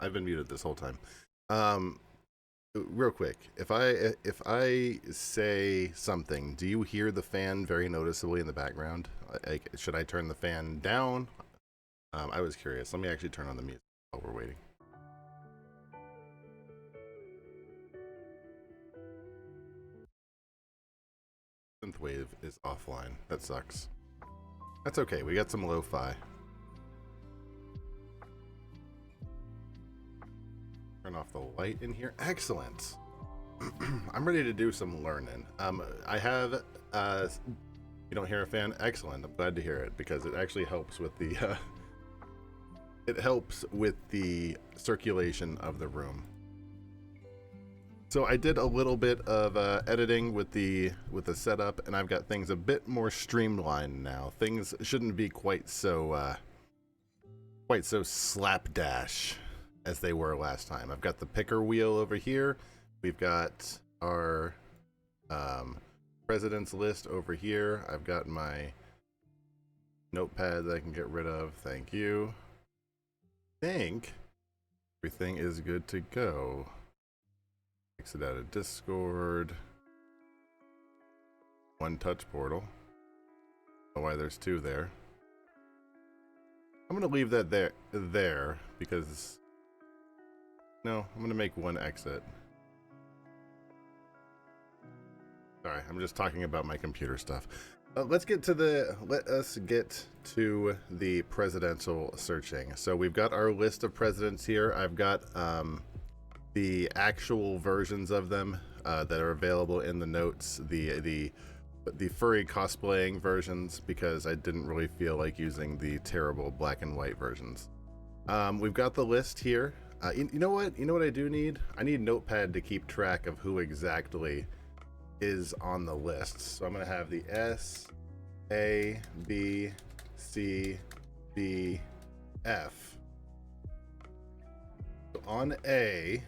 I've been muted this whole time. Real quick, if I say something, do you hear the fan very noticeably in the background? Like, should I turn the fan down? I was curious. Let me actually turn on the music while we're waiting. Synthwave is offline. That sucks. That's okay. We got some lo-fi. Turn off the light in here. Excellent. I'm ready to do some learning. I have you don't hear a fan? Excellent. I'm glad to hear it because it actually helps with the it helps with the circulation of the room. So I did a little bit of editing with the setup, and I've got things a bit more streamlined now. Things shouldn't be quite so slapdash as they were last time. I've got the picker wheel over here. We've got our presidents list over here. I've got my notepad that I can get rid of. Thank you. I think everything is good to go. Exit out of Discord. One touch portal. Oh, why there's two there. I'm gonna leave that there because no, I'm gonna make one exit. Sorry, I'm just talking about my computer stuff. Let us get to the presidential searching. So we've got our list of presidents here. I've got the actual versions of them that are available in the notes. The furry cosplaying versions, because I didn't really feel like using the terrible black and white versions. We've got the list here. You know what? You know what I do need? I need Notepad to keep track of who exactly is on the list. So I'm going to have the S, A, B, C, D, F. So on A,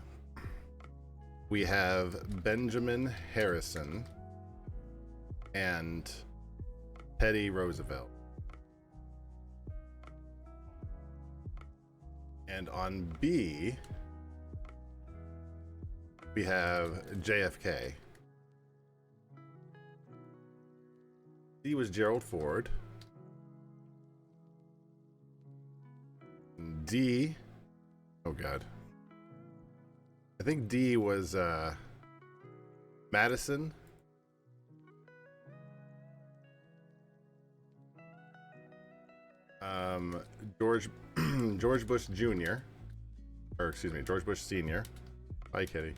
we have Benjamin Harrison and Teddy Roosevelt. And on B, we have JFK. C was Gerald Ford. D, oh God. I think D was Madison. George Bush Jr. Or excuse me, George Bush Sr. Hi, Kitty.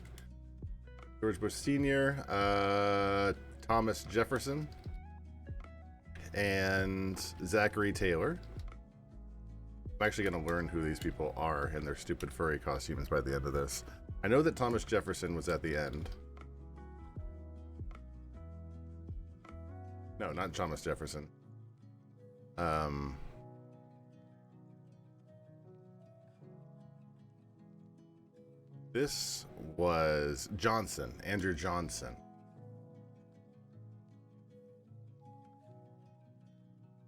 George Bush Sr. Thomas Jefferson. And Zachary Taylor. I'm actually going to learn who these people are in their stupid furry costumes by the end of this. I know that Thomas Jefferson was at the end. No, not Thomas Jefferson. This was Johnson, Andrew Johnson.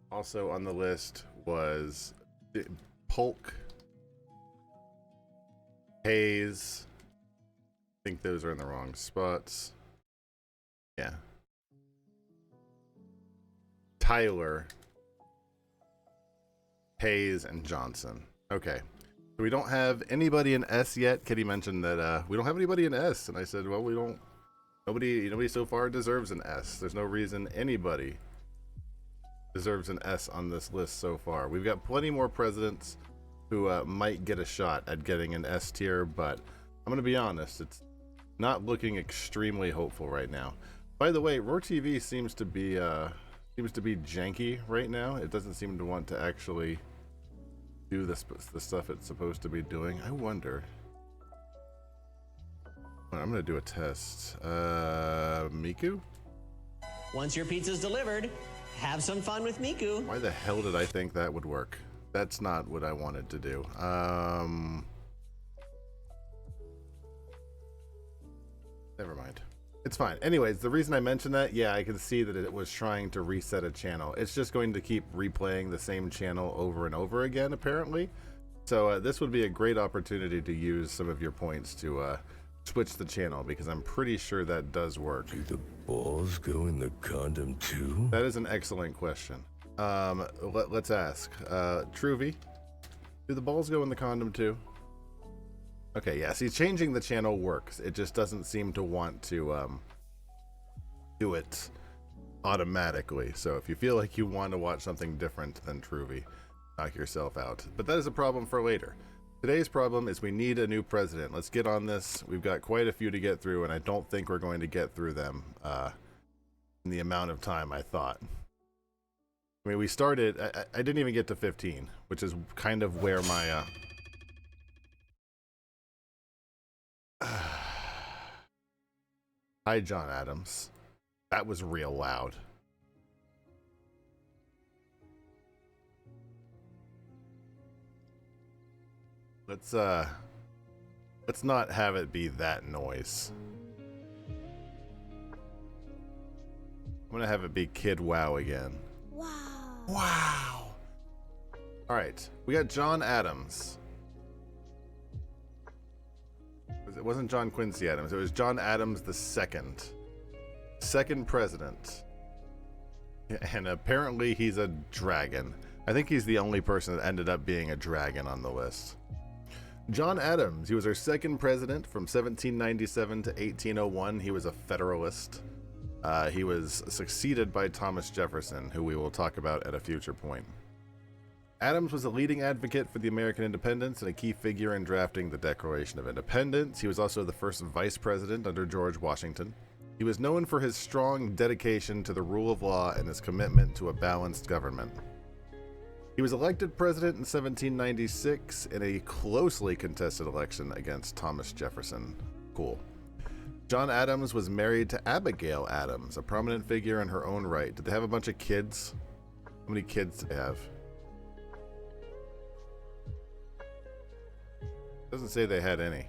Also on the list was Polk, Hayes. I think those are in the wrong spots. Yeah. Tyler, Hayes, and Johnson. Okay. So we don't have anybody in S yet. Kitty mentioned that we don't have anybody in S, and I said, well, we don't. Nobody so far deserves an S. There's no reason anybody deserves an S on this list so far. We've got plenty more presidents who might get a shot at getting an S tier, but I'm gonna be honest, it's not looking extremely hopeful right now. By the way, Roar TV seems to be janky right now. It doesn't seem to want to actually do the stuff it's supposed to be doing. I wonder. I'm gonna do a test. Miku? Once your pizza's delivered, have some fun with Miku. Why the hell did I think that would work? That's not what I wanted to do. Never mind. It's fine. Anyways, the reason I mentioned that, yeah, I can see that it was trying to reset a channel. It's just going to keep replaying the same channel over and over again, apparently. So this would be a great opportunity to use some of your points to switch the channel, because I'm pretty sure that does work. Do the balls go in the condom too? That is an excellent question. Let's ask. Truvy, do the balls go in the condom too? Okay, yeah, see, changing the channel works. It just doesn't seem to want to do it automatically. So if you feel like you want to watch something different than Truvy, knock yourself out. But that is a problem for later. Today's problem is we need a new president. Let's get on this. We've got quite a few to get through, and I don't think we're going to get through them in the amount of time I thought. I mean, we started, I didn't even get to 15, which is kind of where my... Hi, John Adams. That was real loud. Let's not have it be that noise. I'm gonna have it be Kid Wow again. Wow. Wow. All right, we got John Adams. It wasn't John Quincy Adams. It was John Adams the second president. And apparently he's a dragon. I think he's the only person that ended up being a dragon on the list. John Adams, he was our second president from 1797 to 1801. He was a Federalist. He was succeeded by Thomas Jefferson, who we will talk about at a future point. Adams was a leading advocate for the American independence and a key figure in drafting the Declaration of Independence. He was also the first vice president under George Washington. He was known for his strong dedication to the rule of law and his commitment to a balanced government. He was elected president in 1796 in a closely contested election against Thomas Jefferson. Cool. John Adams was married to Abigail Adams, a prominent figure in her own right. Did they have a bunch of kids? How many kids did they have? Doesn't say they had any.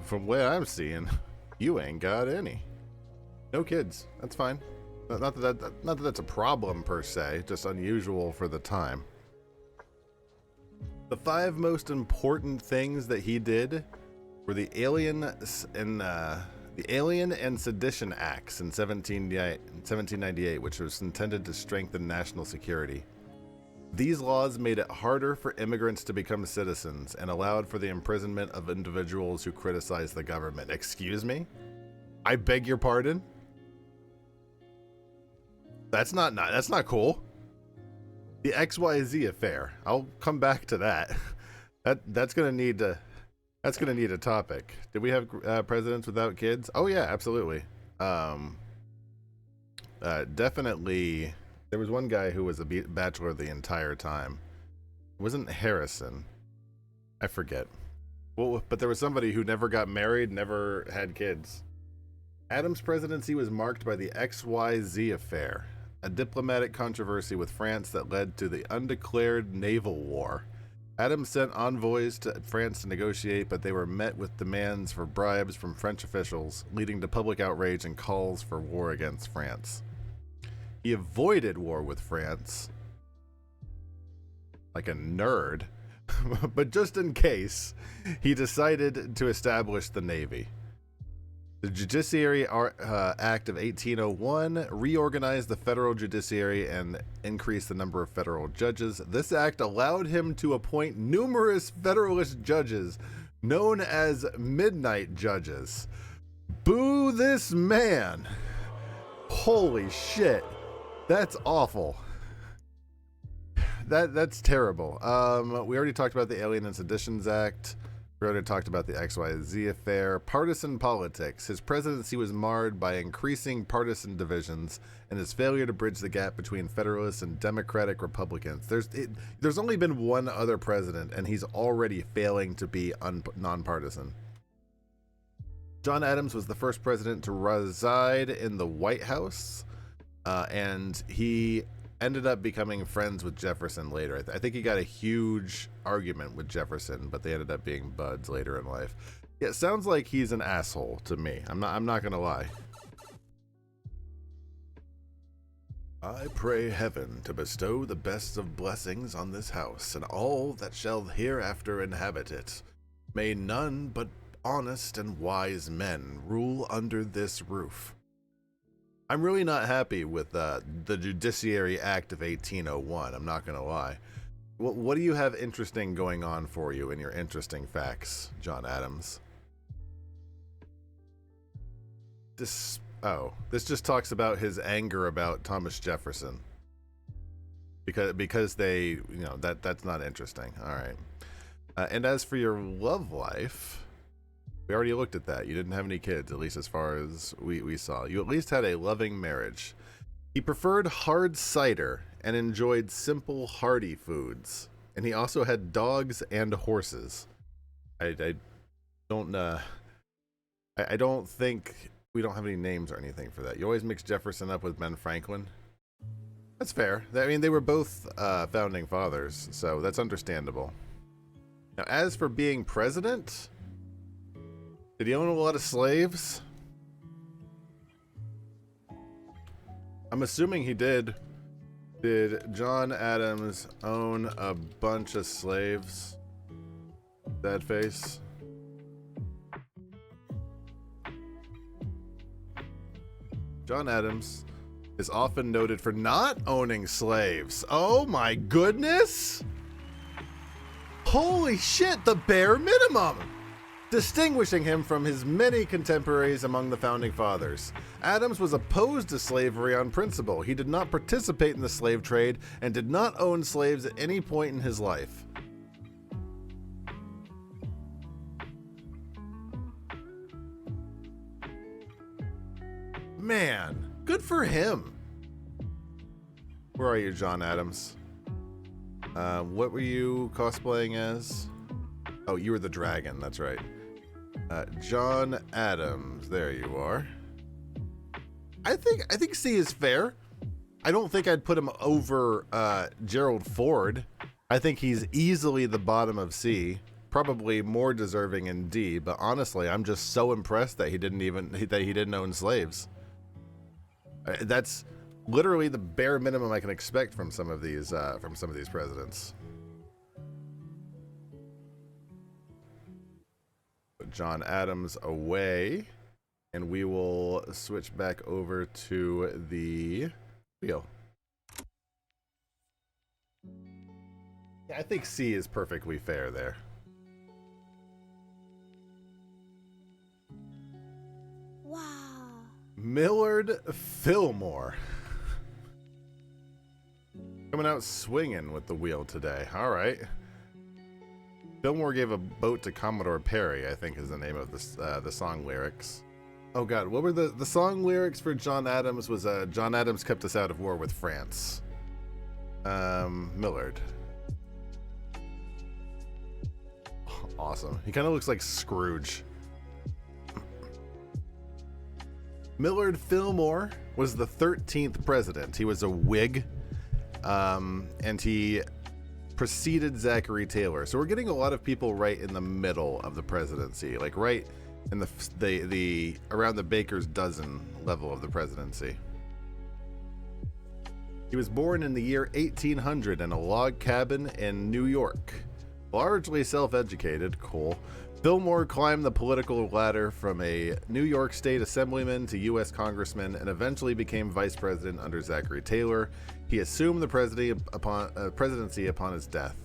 From what I'm seeing, you ain't got any. No kids. That's fine. Not that that's a problem per se, just unusual for the time. The 5 most important things that he did were the Alien and Sedition Acts in 1798, which was intended to strengthen national security. These laws made it harder for immigrants to become citizens and allowed for the imprisonment of individuals who criticized the government. Excuse me? I beg your pardon? That's not cool. The XYZ affair. I'll come back to that. That's gonna need a topic. Did we have presidents without kids? Oh yeah, absolutely. Definitely. There was one guy who was a bachelor the entire time. It wasn't Harrison. I forget. Well, but there was somebody who never got married, never had kids. Adams' presidency was marked by the XYZ affair, a diplomatic controversy with France that led to the undeclared naval war. Adams sent envoys to France to negotiate, but they were met with demands for bribes from French officials, leading to public outrage and calls for war against France. He avoided war with France, like a nerd, but just in case, he decided to establish the Navy. The Judiciary Act of 1801 reorganized the federal judiciary and increased the number of federal judges. This act allowed him to appoint numerous Federalist judges known as midnight judges. Boo this man! Holy shit. That's awful. That's terrible. We already talked about the Alien and Seditions Act. We already talked about the XYZ affair. Partisan politics. His presidency was marred by increasing partisan divisions and his failure to bridge the gap between Federalists and Democratic Republicans. There's only been one other president, and he's already failing to be nonpartisan. John Adams was the first president to reside in the White House. And he ended up becoming friends with Jefferson later. I think he got a huge argument with Jefferson, but they ended up being buds later in life. Yeah, it sounds like he's an asshole to me. I'm not gonna lie. I pray heaven to bestow the best of blessings on this house and all that shall hereafter inhabit it. May none but honest and wise men rule under this roof. I'm really not happy with the Judiciary Act of 1801, I'm not going to lie. What do you have interesting going on for you in your interesting facts, John Adams? This just talks about his anger about Thomas Jefferson. Because they, that's not interesting. All right. And as for your love life, we already looked at that. You didn't have any kids, at least as far as we saw. You at least had a loving marriage. He preferred hard cider and enjoyed simple, hearty foods. And he also had dogs and horses. I don't think we don't have any names or anything for that. You always mix Jefferson up with Ben Franklin. That's fair. I mean, they were both founding fathers, so that's understandable. Now, as for being president, did he own a lot of slaves? I'm assuming he did. Did John Adams own a bunch of slaves? Sad face. John Adams is often noted for not owning slaves. Oh my goodness! Holy shit, the bare minimum! Distinguishing him from his many contemporaries among the founding fathers. Adams was opposed to slavery on principle. He did not participate in the slave trade and did not own slaves at any point in his life. Man, good for him. Where are you, John Adams? What were you cosplaying as? Oh, you were the dragon, that's right. John Adams, there you are. I think C is fair. I don't think I'd put him over Gerald Ford. I think he's easily the bottom of C, probably more deserving in D, but honestly, I'm just so impressed that he didn't own slaves. That's literally the bare minimum I can expect from some of these presidents. Put John Adams away, and we will switch back over to the wheel. Yeah, I think C is perfectly fair there. Wow. Millard Fillmore. Coming out swinging with the wheel today. All right. Fillmore gave a boat to Commodore Perry, I think is the name of the song lyrics. Oh God, what were the song lyrics for John Adams? Was John Adams kept us out of war with France. Millard. Awesome. He kind of looks like Scrooge. Millard Fillmore was the 13th president. He was a Whig, and he preceded Zachary Taylor. So we're getting a lot of people right in the middle of the presidency, like right in the around the baker's dozen level of the presidency. He was born in the year 1800 in a log cabin in New York. Largely self-educated, cool. Fillmore climbed the political ladder from a New York State assemblyman to U.S. congressman and eventually became vice president under Zachary Taylor. He assumed the presidency upon his death.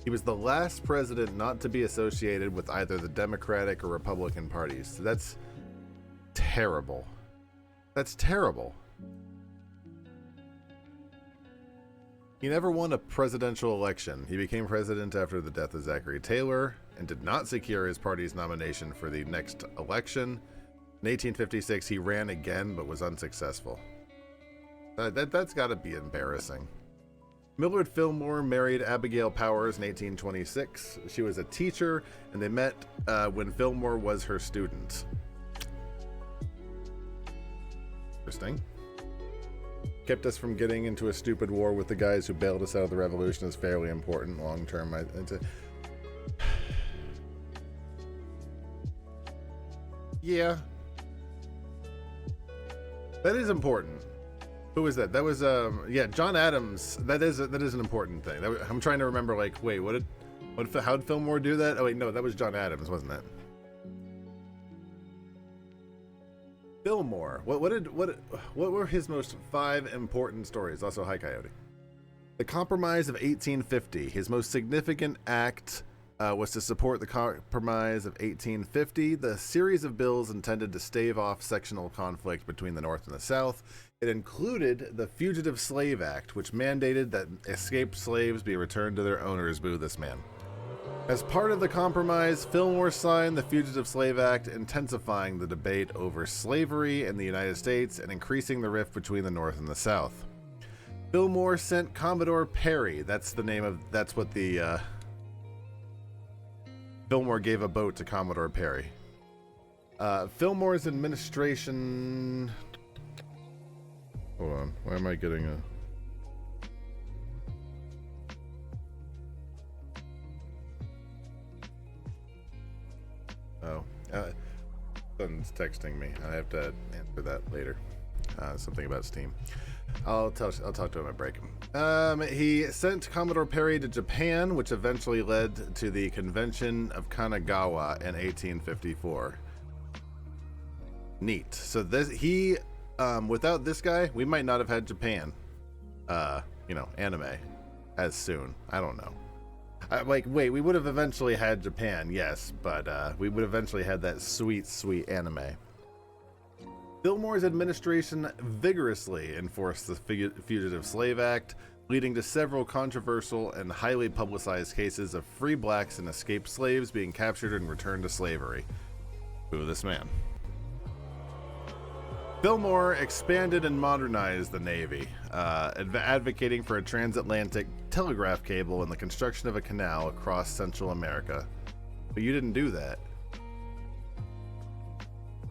He was the last president not to be associated with either the Democratic or Republican parties. So that's terrible. That's terrible. He never won a presidential election. He became president after the death of Zachary Taylor and did not secure his party's nomination for the next election. In 1856, he ran again but was unsuccessful. That's got to be embarrassing. Millard Fillmore married Abigail Powers in 1826. She was a teacher, and they met when Fillmore was her student. Interesting. Kept us from getting into a stupid war with the guys who bailed us out of the revolution is fairly important long term. Yeah. That is important. Who was that? That was yeah, John Adams. That is an important thing. I'm trying to remember. Like, wait, how did Fillmore do that? Oh wait, no, that was John Adams, wasn't it? Fillmore. What were his most 5 important stories? Also, hi Coyote. The Compromise of 1850. His most significant act was to support the Compromise of 1850, the series of bills intended to stave off sectional conflict between the North and the South. It included the Fugitive Slave Act, which mandated that escaped slaves be returned to their owners. Boo this man. As part of the compromise, Fillmore signed the Fugitive Slave Act, intensifying the debate over slavery in the United States and increasing the rift between the North and the South. Fillmore sent Commodore Perry. That's what the Fillmore gave a boat to Commodore Perry. Fillmore's administration. Hold on. Why am I getting a? Oh, someone's texting me. I have to answer that later. Something about Steam. I'll talk to him at break. He sent Commodore Perry to Japan, which eventually led to the Convention of Kanagawa in 1854. Neat. So without this guy, we might not have had Japan, anime as soon. I don't know. We would have eventually had Japan, yes, but we would eventually had that sweet, sweet anime. Fillmore's administration vigorously enforced the Fugitive Slave Act, leading to several controversial and highly publicized cases of free blacks and escaped slaves being captured and returned to slavery. Ooh, this man. Fillmore expanded and modernized the Navy, advocating for a transatlantic telegraph cable and the construction of a canal across Central America. But you didn't do that.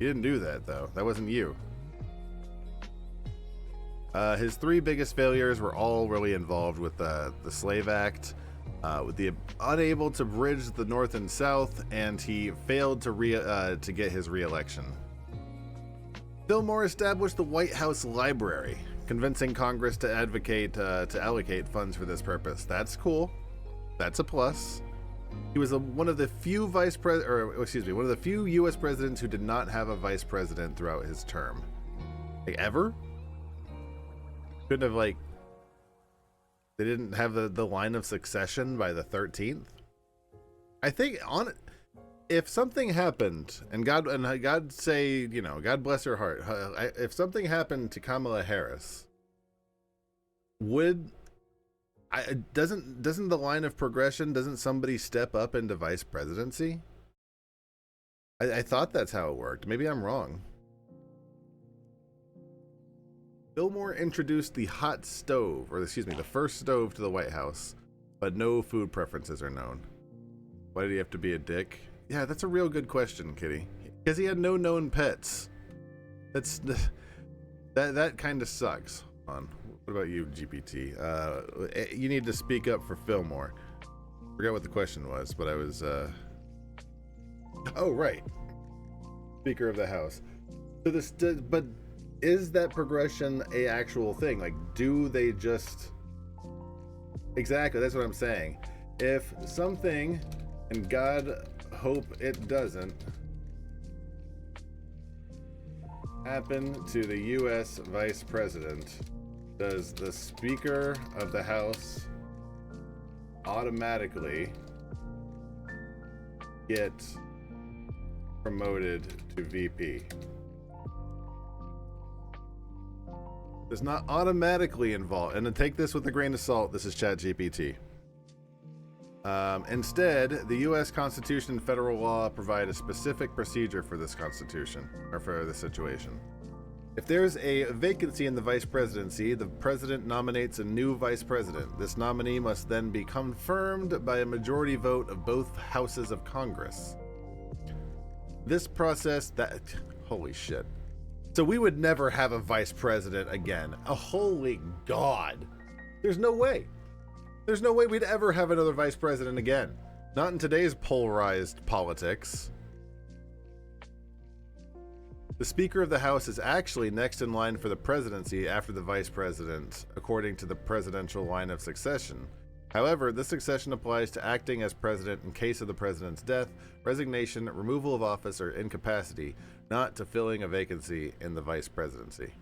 You didn't do that, though. That wasn't you. His 3 biggest failures were all really involved with the Slave Act, with the unable to bridge the North and South, and he failed to get his re-election. Fillmore established the White House Library, convincing Congress to allocate funds for this purpose. That's cool. That's a plus. He was one of the few one of the few U.S. presidents who did not have a vice president throughout his term. Ever? Couldn't have they didn't have the line of succession by the 13th. I think if something happened, and God say, God bless her heart, if something happened to Kamala Harris, doesn't the line of progression, doesn't somebody step up into vice presidency? I thought that's how it worked. Maybe I'm wrong. Fillmore introduced the hot stove, the first stove to the White House, but no food preferences are known. Why did he have to be a dick? Yeah, that's a real good question, Kitty. Because he had no known pets. That kind of sucks. Hold on. What about you, GPT? You need to speak up for Fillmore. Forgot what the question was, but I was. Oh, right. Speaker of the House. So but is that progression a actual thing? Do they just? Exactly. That's what I'm saying. If something, and God hope it doesn't, happen to the U.S. Vice President, does the Speaker of the House automatically get promoted to VP? Does not automatically involve, and to take this with a grain of salt, this is ChatGPT. Instead, the U.S. Constitution and federal law provide a specific procedure for this constitution, or for the situation. If there's a vacancy in the vice presidency, the president nominates a new vice president. This nominee must then be confirmed by a majority vote of both houses of Congress. This process holy shit. So we would never have a vice president again. Holy God. There's no way. There's no way we'd ever have another vice president again. Not in today's polarized politics. The Speaker of the House is actually next in line for the presidency after the Vice President, according to the presidential line of succession. However, this succession applies to acting as president in case of the president's death, resignation, removal of office, or incapacity, not to filling a vacancy in the vice presidency.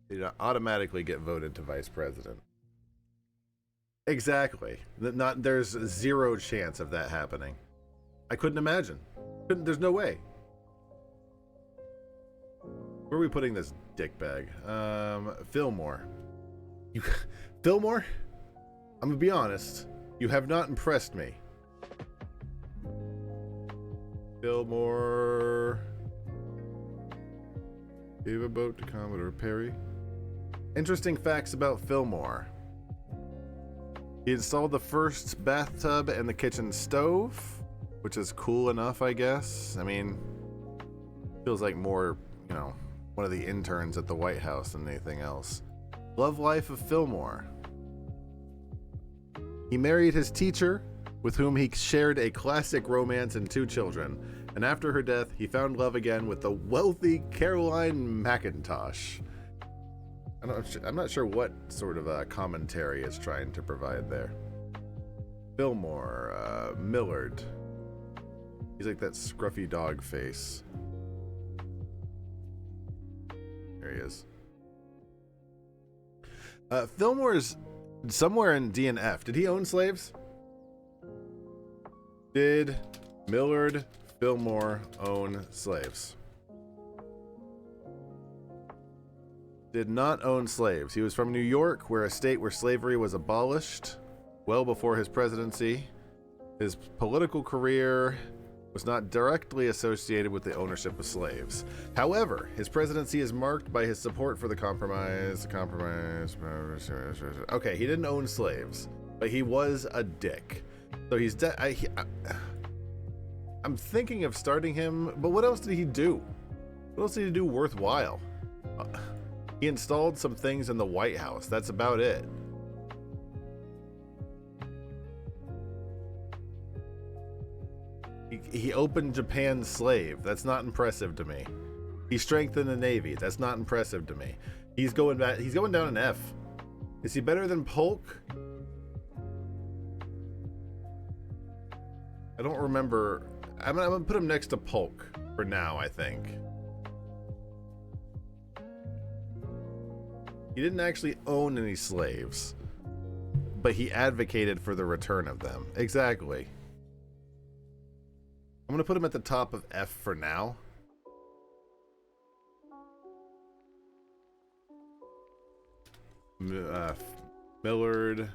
You don't automatically get voted to vice president. Exactly. There's zero chance of that happening. I couldn't imagine. There's no way. Where are we putting this dick bag? Fillmore. Fillmore? I'm gonna be honest. You have not impressed me. Fillmore. Gave a boat to Commodore Perry. Interesting facts about Fillmore. He installed the first bathtub and the kitchen stove, which is cool enough, I guess. I mean, feels like more, you know, one of the interns at the White House than anything else. Love life of Fillmore. He married his teacher, with whom he shared a classic romance and 2 children. And after her death, he found love again with the wealthy Caroline McIntosh. I'm not sure what sort of commentary it's trying to provide there. Fillmore, Millard. He's like that scruffy dog face. There he is. Fillmore's somewhere in D and F. Did he own slaves? Did Millard Fillmore own slaves? Did not own slaves. He was from New York, where a state where slavery was abolished well before his presidency. His political career was not directly associated with the ownership of slaves. However, his presidency is marked by his support for the compromise. Okay, he didn't own slaves, but he was a dick. So he's I'm thinking of starting him, but what else did he do? What else did he do worthwhile? He installed some things in the White House. That's about it. He opened Japan's slave. That's not impressive to me. He strengthened the Navy. That's not impressive to me. He's going back. He's going down an F. Is he better than Polk? I don't remember. I'm gonna put him next to Polk for now, I think. He didn't actually own any slaves, but he advocated for the return of them. Exactly. I'm gonna put him at the top of F for now. Millard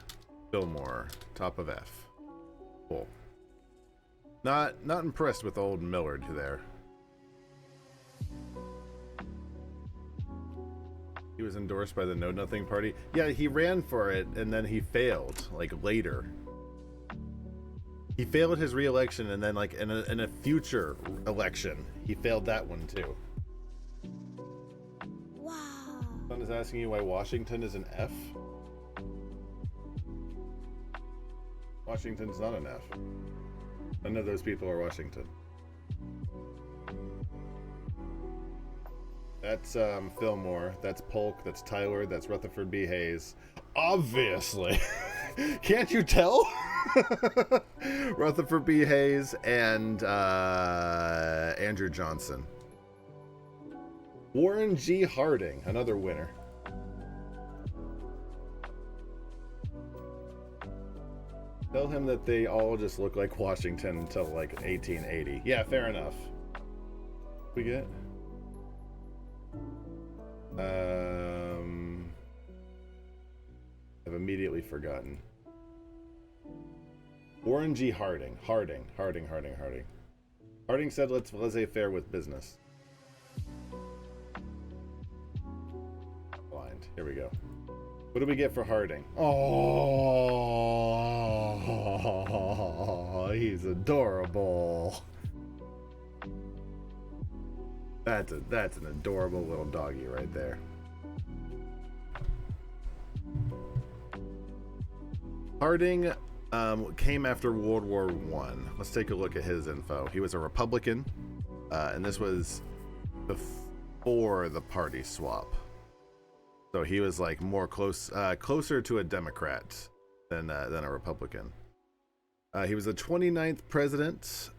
Fillmore, top of F. Cool. Not impressed with old Millard there. He was endorsed by the Know Nothing Party. Yeah, he ran for it and then he failed, like later. He failed his re-election and then like in a future election, he failed that one too. Wow. Someone is asking you why Washington is an F. Washington's not an F. None of those people are Washington. That's Fillmore. That's Polk. That's Tyler. That's Rutherford B. Hayes. Obviously. Can't you tell? Rutherford B. Hayes and Andrew Johnson. Warren G. Harding, another winner. Tell him that they all just look like Washington until like 1880. Yeah, fair enough. We get? I've immediately forgotten. Warren G. Harding. Harding said let's laissez-faire with business. Blind. Here we go. What do we get for Harding? Oh, he's adorable. That's an adorable little doggy right there. Harding came after World War One. Let's take a look at his info. He was a Republican, and this was before the party swap. So he was like more closer to a Democrat than a Republican. He was the 29th president.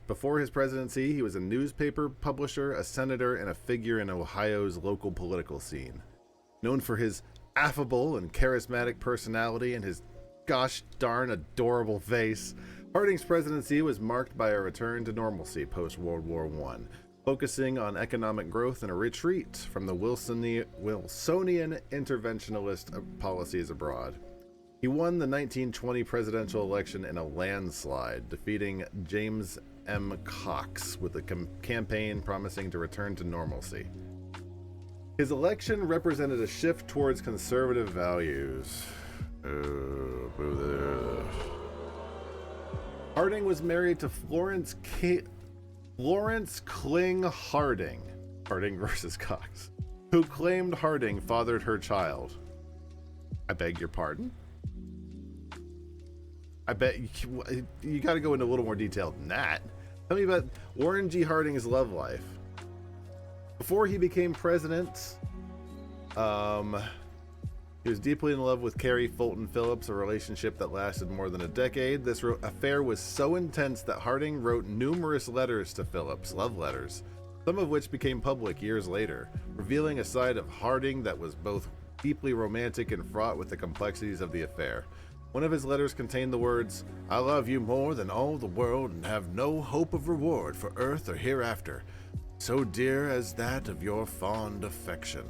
Before his presidency, he was a newspaper publisher, a senator, and a figure in Ohio's local political scene. Known for his affable and charismatic personality and his gosh darn adorable face, Harding's presidency was marked by a return to normalcy post-World War I, focusing on economic growth and a retreat from the Wilsonian interventionist policies abroad. He won the 1920 presidential election in a landslide, defeating James M. Cox with a campaign promising to return to normalcy. His election represented a shift towards conservative values. Harding was married to Florence Kling Harding versus Cox, who claimed Harding fathered her child. I beg your pardon? I bet you got to go into a little more detail than that. Tell me about Warren G. Harding's love life. Before he became president, he was deeply in love with Carrie Fulton Phillips, a relationship that lasted more than a decade. This affair was so intense that Harding wrote numerous letters to Phillips, love letters, some of which became public years later, revealing a side of Harding that was both deeply romantic and fraught with the complexities of the affair. One of his letters contained the words, "I love you more than all the world and have no hope of reward for earth or hereafter, so dear as that of your fond affection."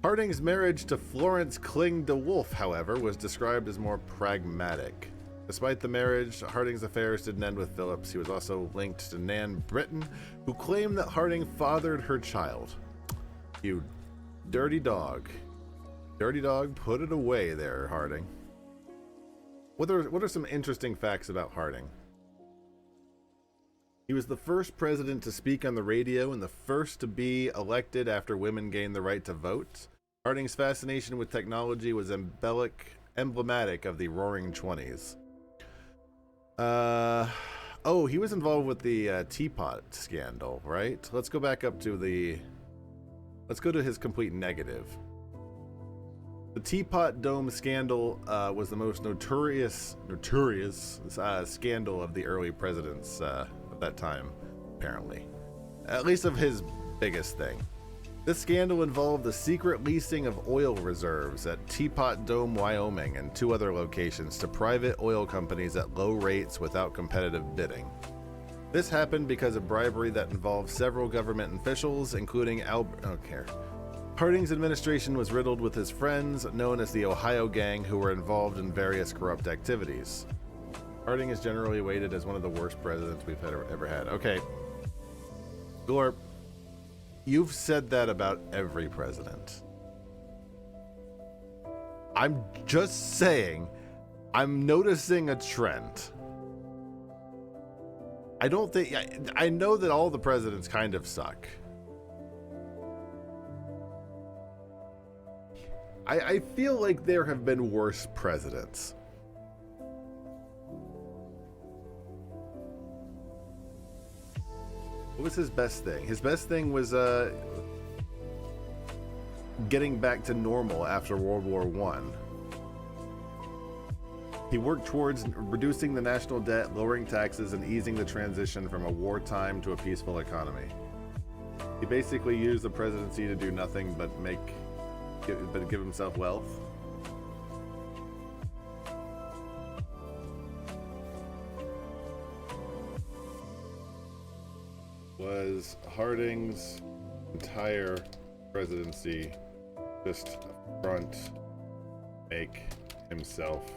Harding's marriage to Florence Kling DeWolf, however, was described as more pragmatic. Despite the marriage, Harding's affairs didn't end with Phillips. He was also linked to Nan Britton, who claimed that Harding fathered her child. You dirty dog. Dirty dog, put it away there, Harding. What are some interesting facts about Harding? He was the first president to speak on the radio and the first to be elected after women gained the right to vote. Harding's fascination with technology was emblematic of the Roaring Twenties. He was involved with the teapot scandal, right? Let's go back up to let's go to his complete negative. The Teapot Dome scandal was the most notorious scandal of the early presidents of that time, apparently. At least of his biggest thing. This scandal involved the secret leasing of oil reserves at Teapot Dome, Wyoming, and 2 other locations to private oil companies at low rates without competitive bidding. This happened because of bribery that involved several government officials, including Harding's administration was riddled with his friends, known as the Ohio Gang, who were involved in various corrupt activities. Harding is generally weighted as one of the worst presidents we've ever had. Okay. Glorp, you've said that about every president. I'm just saying, I'm noticing a trend. I don't think... I know that all the presidents kind of suck. I feel like there have been worse presidents. What was his best thing? His best thing was getting back to normal after World War I. He worked towards reducing the national debt, lowering taxes, and easing the transition from a wartime to a peaceful economy. He basically used the presidency to do nothing but give himself wealth. Was Harding's entire presidency just a front to make himself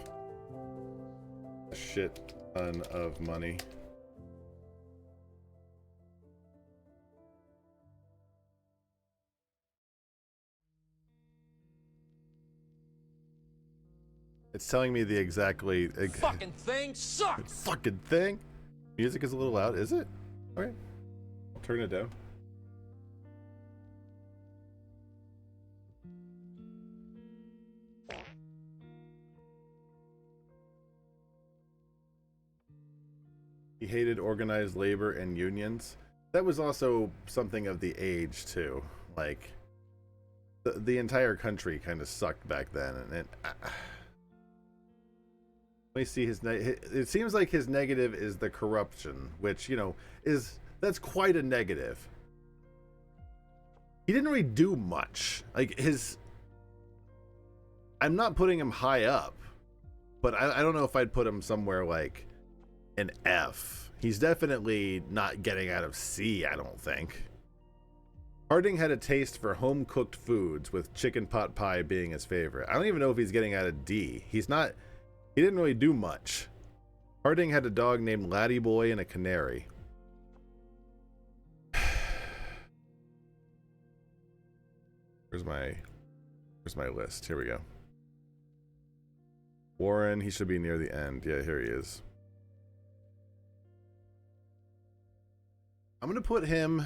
a shit ton of money? It's telling me the fucking thing sucks. Fucking thing. Music is a little loud, is it? All right, I'll turn it down. He hated organized labor and unions. That was also something of the age too. Like the entire country kind of sucked back then, and let me see his. It seems like his negative is the corruption, which that's quite a negative. He didn't really do much. Like I'm not putting him high up, but I don't know if I'd put him somewhere like an F. He's definitely not getting out of C, I don't think. Harding had a taste for home-cooked foods, with chicken pot pie being his favorite. I don't even know if he's getting out of D. He didn't really do much. Harding had a dog named Laddie Boy and a canary. Where's my list? Here we go. Warren, he should be near the end. Yeah, here he is. I'm going to put him...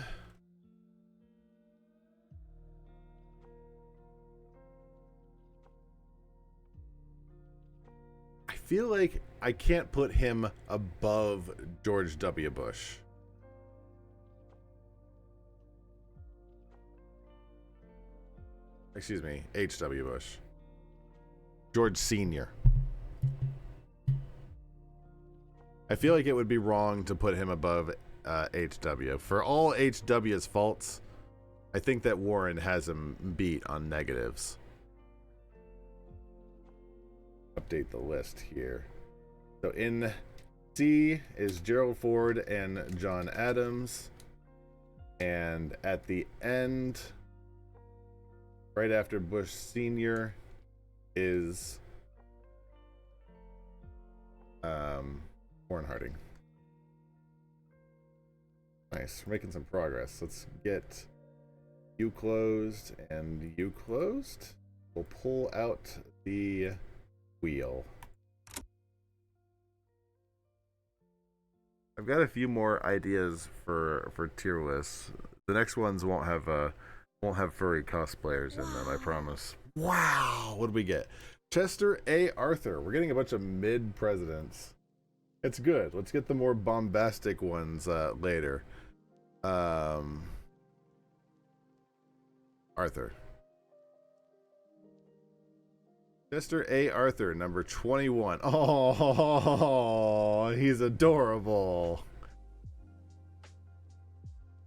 I feel like I can't put him above George W. Bush. Excuse me, H.W. Bush. George Sr. I feel like it would be wrong to put him above H.W. For all H.W.'s faults, I think that Warren has him beat on negatives. Update the list here. So in C is Gerald Ford and John Adams. And at the end, right after Bush Sr. is Warren Harding. Nice, we're making some progress. Let's get you closed and you closed. We'll pull out the wheel. I've got a few more ideas for tier lists. The next ones won't have furry cosplayers in them, I promise. Wow, what did we get? Chester A. Arthur. We're getting a bunch of mid presidents. It's good. Let's get the more bombastic ones later. Arthur. Chester A. Arthur, number 21. Oh, he's adorable.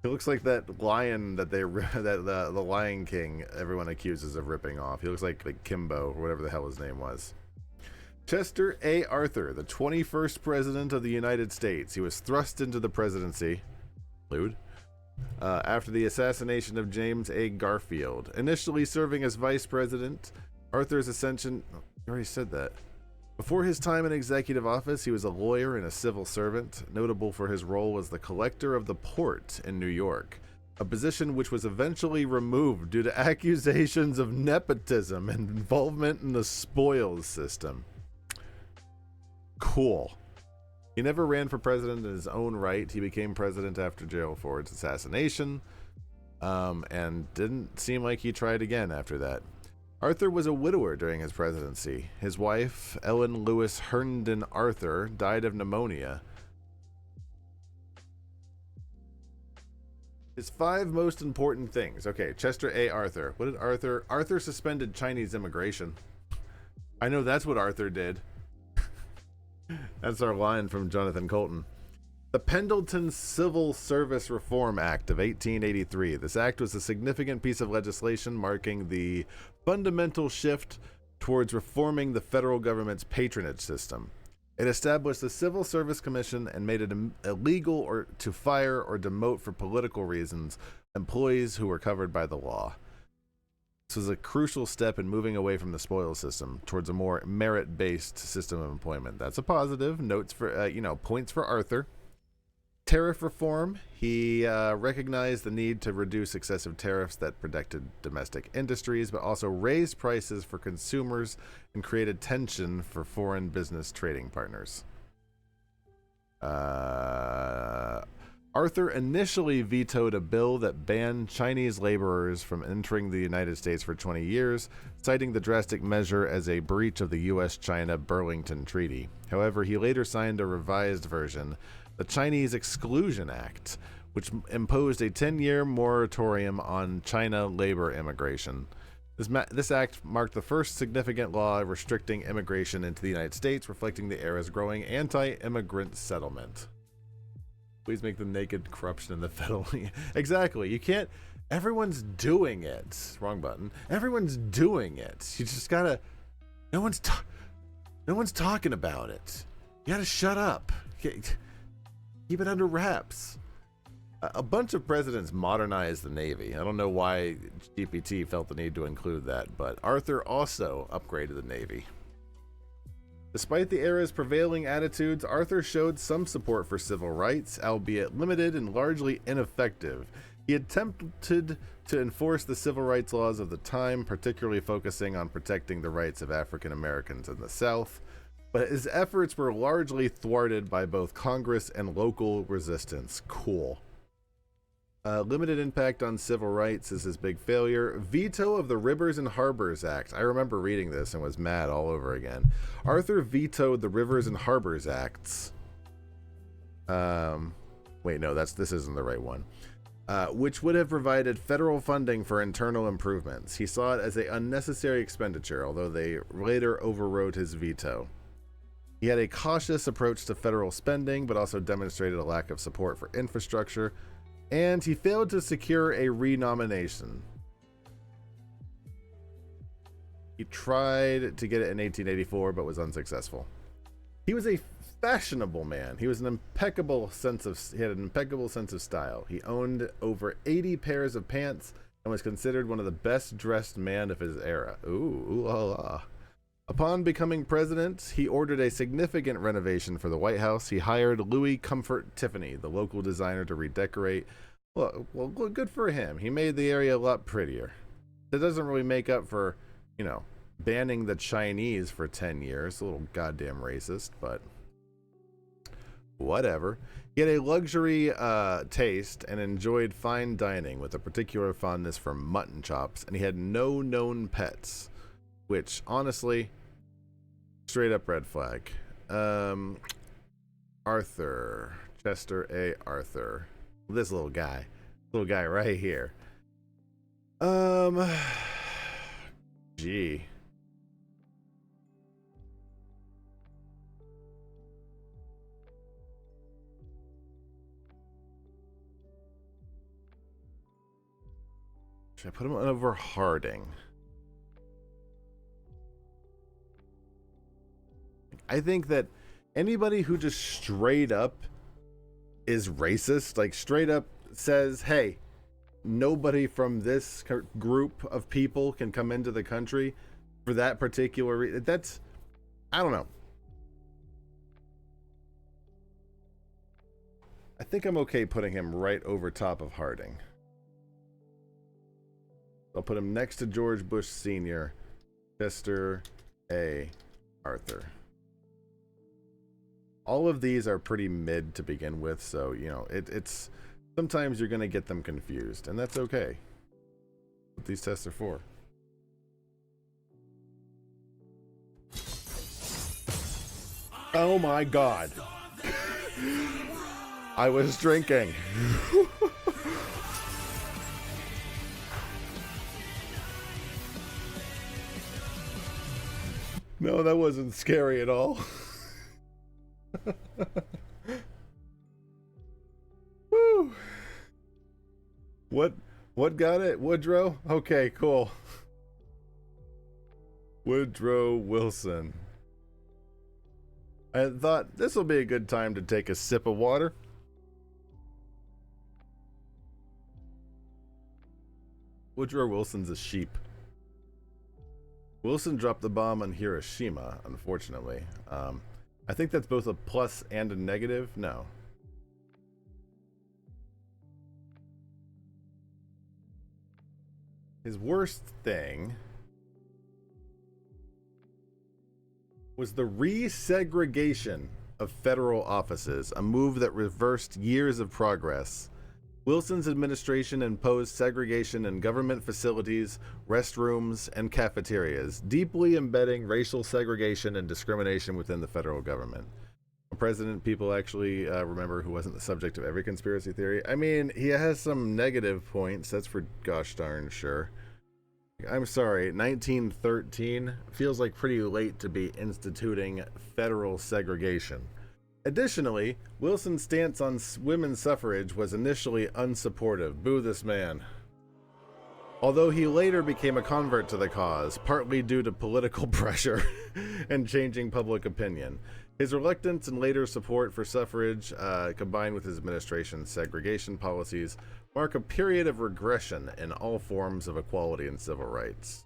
He looks like that lion that the Lion King everyone accuses of ripping off. He looks like Kimbo or whatever the hell his name was. Chester A. Arthur, the 21st president of the United States. He was thrust into the presidency. Lewd. After the assassination of James A. Garfield. Initially serving as vice president, Arthur's ascension... Oh, I already said that. Before his time in executive office, he was a lawyer and a civil servant, notable for his role as the collector of the port in New York, a position which was eventually removed due to accusations of nepotism and involvement in the spoils system. Cool. He never ran for president in his own right. He became president after Gerald Ford's assassination, and didn't seem like he tried again after that. Arthur was a widower during his presidency. His wife, Ellen Lewis Herndon Arthur, died of pneumonia. His 5 most important things. Okay, Chester A. Arthur. What did Arthur... Arthur suspended Chinese immigration. I know that's what Arthur did. That's our line from Jonathan Colton. The Pendleton Civil Service Reform Act of 1883. This act was a significant piece of legislation marking the fundamental shift towards reforming the federal government's patronage system. It established the Civil Service Commission and made it illegal to fire or demote for political reasons employees who were covered by the law. This was a crucial step in moving away from the spoils system towards a more merit-based system of employment. That's a positive. Notes for, points for Arthur. Tariff reform. He recognized the need to reduce excessive tariffs that protected domestic industries, but also raised prices for consumers and created tension for foreign business trading partners. Arthur initially vetoed a bill that banned Chinese laborers from entering the United States for 20 years, citing the drastic measure as a breach of the U.S.-China Burlington Treaty. However, he later signed a revised version the Chinese Exclusion Act, which imposed a 10-year moratorium on China labor immigration. This act marked the first significant law restricting immigration into the United States, reflecting the era's growing anti-immigrant settlement. Please make the naked corruption in the federal... Exactly. You can't... Everyone's doing it. Wrong button. Everyone's doing it. You just gotta... No one's talking about it. You gotta shut up. Keep it under wraps. A bunch of presidents modernized the Navy. I don't know why GPT felt the need to include that, but Arthur also upgraded the Navy. Despite the era's prevailing attitudes, Arthur showed some support for civil rights, albeit limited and largely ineffective. He attempted to enforce the civil rights laws of the time, particularly focusing on protecting the rights of African Americans in the South, but his efforts were largely thwarted by both Congress and local resistance. Cool. Limited impact on civil rights is his big failure. Veto of the Rivers and Harbors Act. I remember reading this and was mad all over again. Arthur vetoed the Rivers and Harbors Acts. Wait, no, this isn't the right one. Which would have provided federal funding for internal improvements. He saw it as an unnecessary expenditure, although they later overrode his veto. He had a cautious approach to federal spending, but also demonstrated a lack of support for infrastructure. And he failed to secure a renomination. He tried to get it in 1884, but was unsuccessful. He was a fashionable man. He was he had an impeccable sense of style. He owned over 80 pairs of pants and was considered one of the best dressed men of his era. Ooh la la. Upon becoming president, he ordered a significant renovation for the White House. He hired Louis Comfort Tiffany, the local designer, to redecorate. Well, good for him. He made the area a lot prettier. That doesn't really make up for, banning the Chinese for 10 years. A little goddamn racist, but whatever. He had a luxury taste and enjoyed fine dining with a particular fondness for mutton chops, and he had no known pets, which, honestly, straight up red flag. Arthur. Chester A. Arthur. This little guy right here. Gee. Should I put him over Harding? I think that anybody who just straight up is racist, like straight up says, hey, nobody from this group of people can come into the country for that particular reason. That's, I don't know. I think I'm okay putting him right over top of Harding. I'll put him next to George Bush Sr., Chester A. Arthur. All of these are pretty mid to begin with, so, it's sometimes you're going to get them confused, and that's okay. What these tests are for. Oh my God. I was drinking. No, that wasn't scary at all. Woo. What got it? Woodrow? Okay, cool. Woodrow Wilson. I thought this will be a good time to take a sip of water. Woodrow Wilson's a sheep. Wilson dropped the bomb on Hiroshima, unfortunately. I think that's both a plus and a negative. No. His worst thing was the resegregation of federal offices, a move that reversed years of progress. Wilson's administration imposed segregation in government facilities, restrooms, and cafeterias, deeply embedding racial segregation and discrimination within the federal government. president people actually remember who wasn't the subject of every conspiracy theory. I mean, he has some negative points, that's for gosh darn sure. I'm sorry, 1913 feels like pretty late to be instituting federal segregation. Additionally, Wilson's stance on women's suffrage was initially unsupportive. Boo this man. Although he later became a convert to the cause, partly due to political pressure and changing public opinion. His reluctance and later support for suffrage, combined with his administration's segregation policies, mark a period of regression in all forms of equality and civil rights.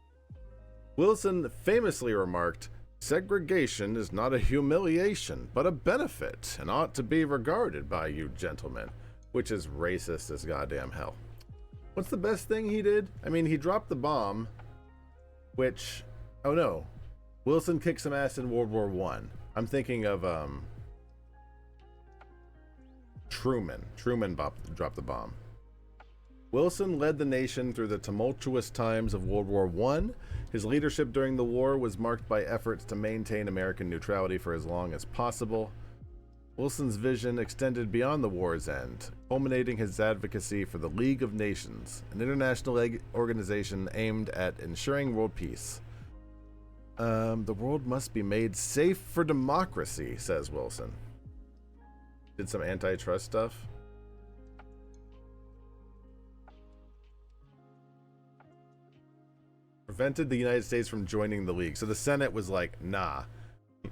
Wilson famously remarked, "Segregation is not a humiliation, but a benefit, and ought to be regarded by you gentlemen," which is racist as goddamn hell. What's the best thing he did? I mean, he dropped the bomb, which, oh no, Wilson kicked some ass in World War I. I'm thinking of Truman. Truman dropped the bomb. Wilson led the nation through the tumultuous times of World War I. His leadership during the war was marked by efforts to maintain American neutrality for as long as possible. Wilson's vision extended beyond the war's end, culminating his advocacy for the League of Nations, an international organization aimed at ensuring world peace. The world must be made safe for democracy, says Wilson. Did some antitrust stuff. Prevented the United States from joining the League. So the Senate was like, nah.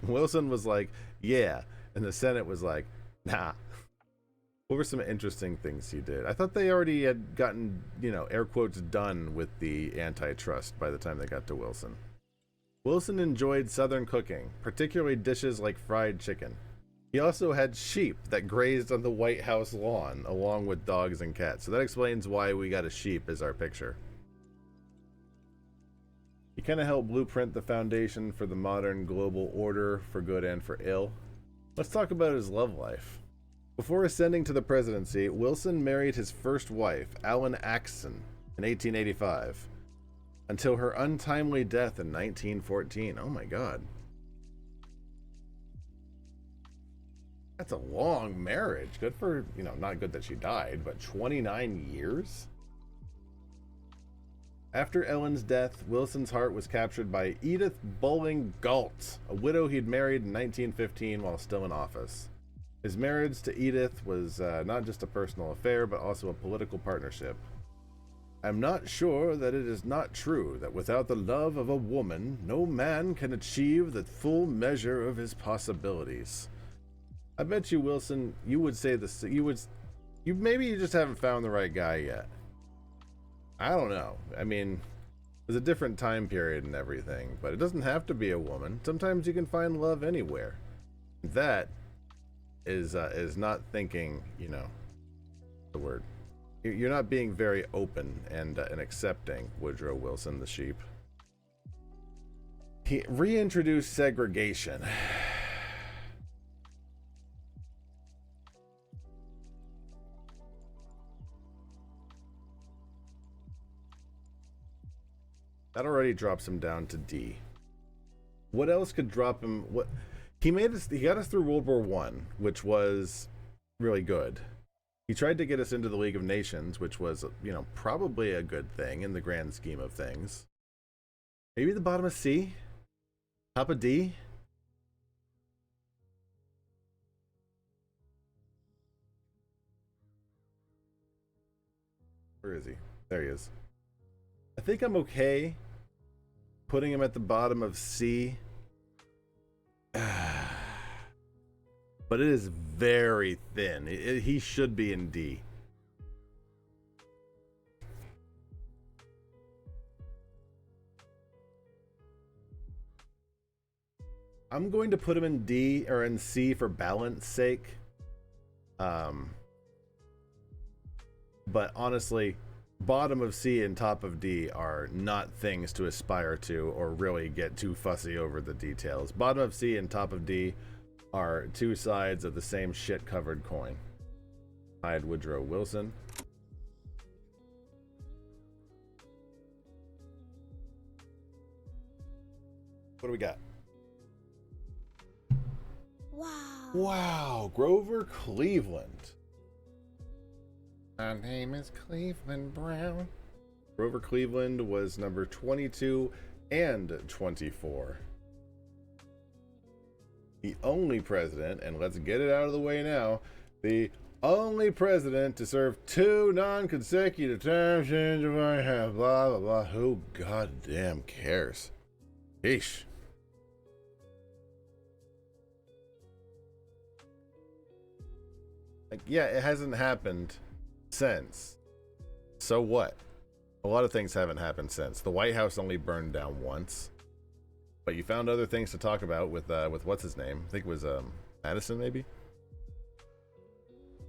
Wilson was like, yeah. And the Senate was like, nah. What were some interesting things he did? I thought they already had gotten, air quotes, done with the antitrust by the time they got to Wilson. Wilson enjoyed Southern cooking, particularly dishes like fried chicken. He also had sheep that grazed on the White House lawn, along with dogs and cats. So that explains why we got a sheep as our picture. He kind of helped blueprint the foundation for the modern global order, for good and for ill. Let's talk about his love life. Before ascending to the presidency, Wilson married his first wife, Ellen Axson, in 1885, until her untimely death in 1914. Oh my God. That's a long marriage. Good for, not good that she died, but 29 years? After Ellen's death, Wilson's heart was captured by Edith Bulling Galt, a widow he'd married in 1915 while still in office. His marriage to Edith was not just a personal affair, but also a political partnership. "I'm not sure that it is not true that without the love of a woman, no man can achieve the full measure of his possibilities." I bet you, Wilson, you would say this. Maybe you just haven't found the right guy yet. I don't know. I mean, there's a different time period and everything, but it doesn't have to be a woman. Sometimes you can find love anywhere. That is not thinking, the word. You're not being very open and accepting, Woodrow Wilson, the sheep. He reintroduced segregation. That already drops him down to D. What else could drop him? He got us through World War I, which was really good. He tried to get us into the League of Nations, which was, probably a good thing in the grand scheme of things. Maybe the bottom of C? Top of D? Where is he? There he is. I think I'm okay putting him at the bottom of C. But it is very thin. He should be in D. I'm going to put him in D or in C for balance sake. But honestly, bottom of C and top of D are not things to aspire to or really get too fussy over the details. Bottom of C and top of D are two sides of the same shit-covered coin. Hide Woodrow Wilson. What do we got? Wow, Grover Cleveland. My name is Cleveland Brown. Grover Cleveland was number 22 and 24. The only president, and let's get it out of the way now, the only president to serve 2 non-consecutive terms, change of White House, blah, blah, blah. Who goddamn cares? Yeesh. Like, yeah, it hasn't happened since. So what? A lot of things haven't happened since. The White House only burned down once. But you found other things to talk about with what's his name? I think it was Madison, maybe?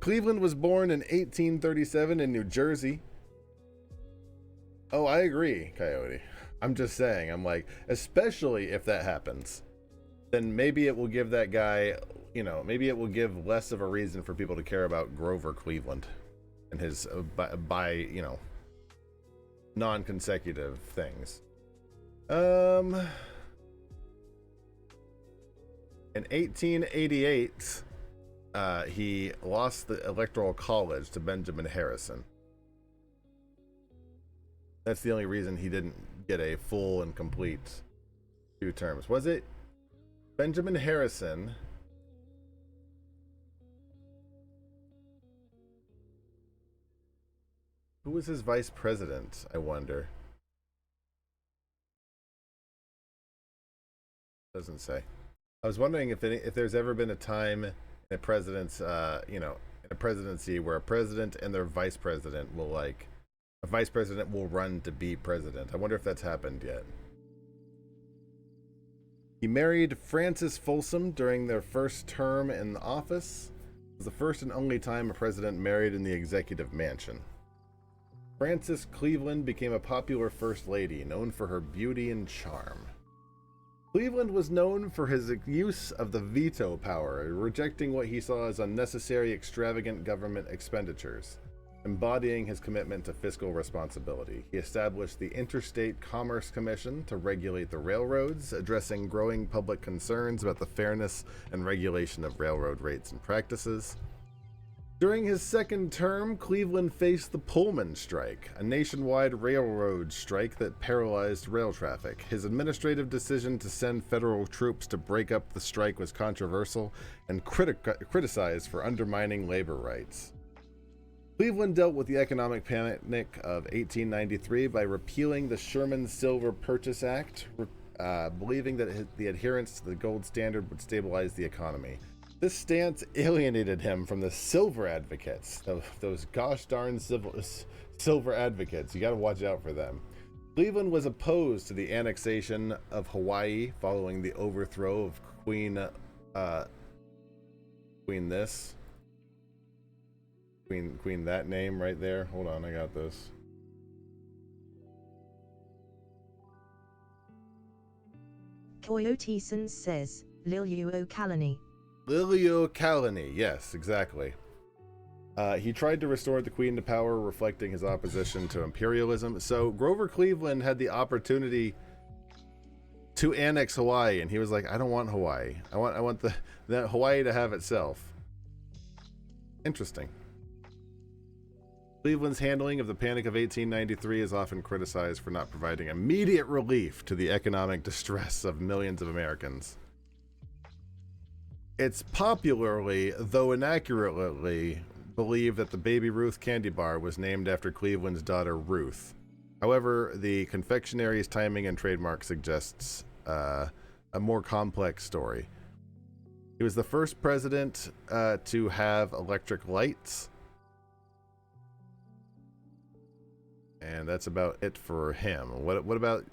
Cleveland was born in 1837 in New Jersey. Oh, I agree, Coyote. I'm just saying, I'm like, especially if that happens, then maybe it will give that guy, you know, maybe it will give less of a reason for people to care about Grover Cleveland and his, you know, non-consecutive things. In 1888, he lost the Electoral College to Benjamin Harrison. That's the only reason he didn't get a full and complete 2 terms. Was it Benjamin Harrison? Who was his vice president, I wonder? Doesn't say. I was wondering if there's ever been a time in a president's, you know, in a presidency where a president and their vice president will, like, a vice president will run to be president. I wonder if that's happened yet. He married Frances Folsom during their first term in office. It was the first and only time a president married in the executive mansion. Frances Cleveland became a popular first lady, known for her beauty and charm. Cleveland was known for his use of the veto power, rejecting what he saw as unnecessary, extravagant government expenditures. Embodying his commitment to fiscal responsibility, he established the Interstate Commerce Commission to regulate the railroads, addressing growing public concerns about the fairness and regulation of railroad rates and practices. During his second term, Cleveland faced the Pullman strike, a nationwide railroad strike that paralyzed rail traffic. His administrative decision to send federal troops to break up the strike was controversial and criticized for undermining labor rights. Cleveland dealt with the economic panic of 1893 by repealing the Sherman-Silver Purchase Act, believing that the adherence to the gold standard would stabilize the economy. This stance alienated him from the silver advocates, those gosh darn silver advocates. You got to watch out for them. Cleveland was opposed to the annexation of Hawaii following the overthrow of Queen that name right there. Hold on, I got this. Coyote says, Liliuo Kalani. Liliuo Kalani, yes, exactly. He tried to restore the queen to power, reflecting his opposition to imperialism. So Grover Cleveland had the opportunity to annex Hawaii, and he was like, I don't want Hawaii. I want the Hawaii to have itself. Interesting. Cleveland's handling of the Panic of 1893 is often criticized for not providing immediate relief to the economic distress of millions of Americans. It's popularly, though inaccurately, believed that the Baby Ruth candy bar was named after Cleveland's daughter Ruth. However, the confectionary's timing and trademark suggests a more complex story. He was the first president to have electric lights. And that's about it for him. What about...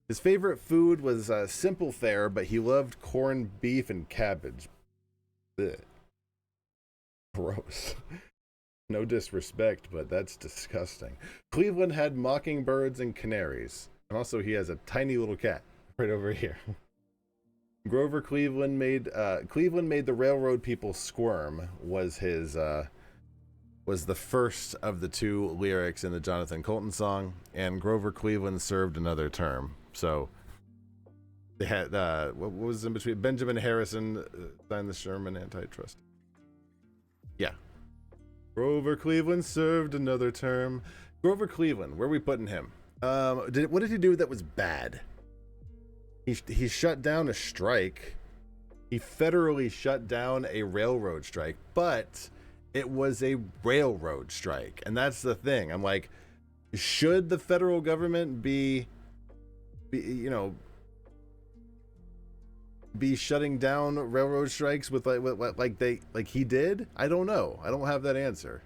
His favorite food was simple fare, but he loved corned beef and cabbage. Ugh. Gross. No disrespect, but that's disgusting. Cleveland had mockingbirds and canaries. And also he has a tiny little cat right over here. Grover Cleveland made the railroad people squirm was his was the first of the 2 lyrics in the Jonathan Colton song, and Grover Cleveland served another term. So They had what was in between? Benjamin Harrison signed the Sherman antitrust. Yeah. Grover Cleveland served another term. Grover Cleveland, where are we putting him? What did he do that was bad? He shut down a strike. He federally shut down a railroad strike, but it was a railroad strike, and that's the thing. I'm like, should the federal government be shutting down railroad strikes with like he did? I don't know. I don't have that answer.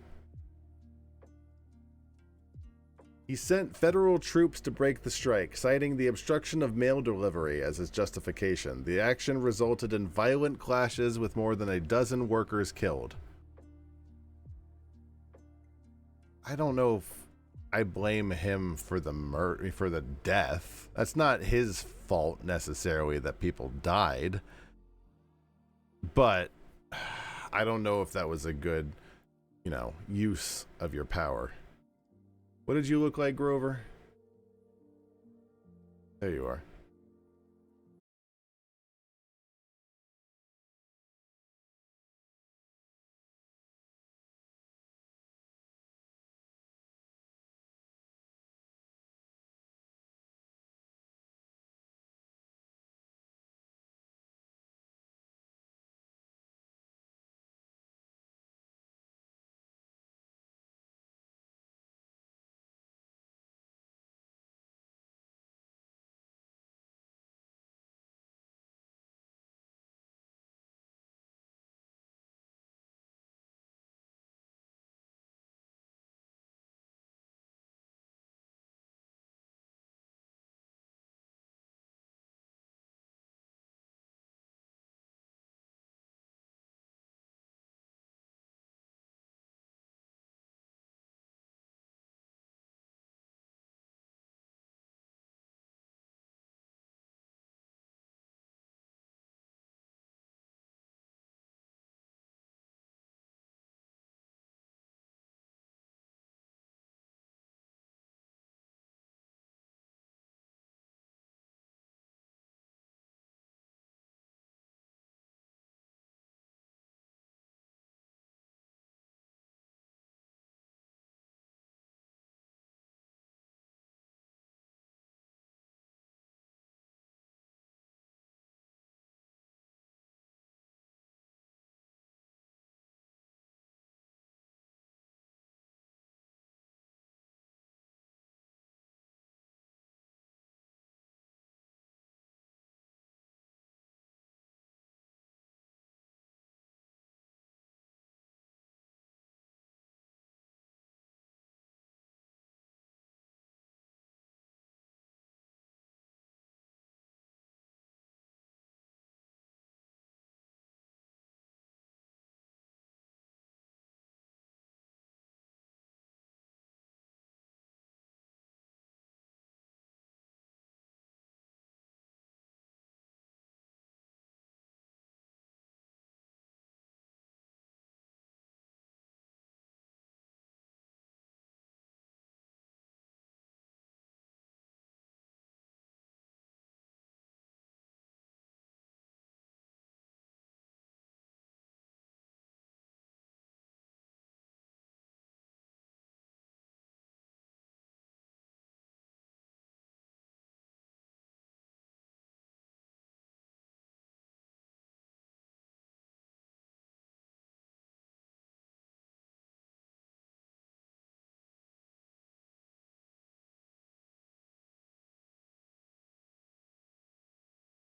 He sent federal troops to break the strike, citing the obstruction of mail delivery as his justification. The action resulted in violent clashes with more than a dozen workers killed. I don't know if I blame him for the death. That's not his fault necessarily that people died. But I don't know if that was a good, use of your power. What did you look like, Grover? There you are.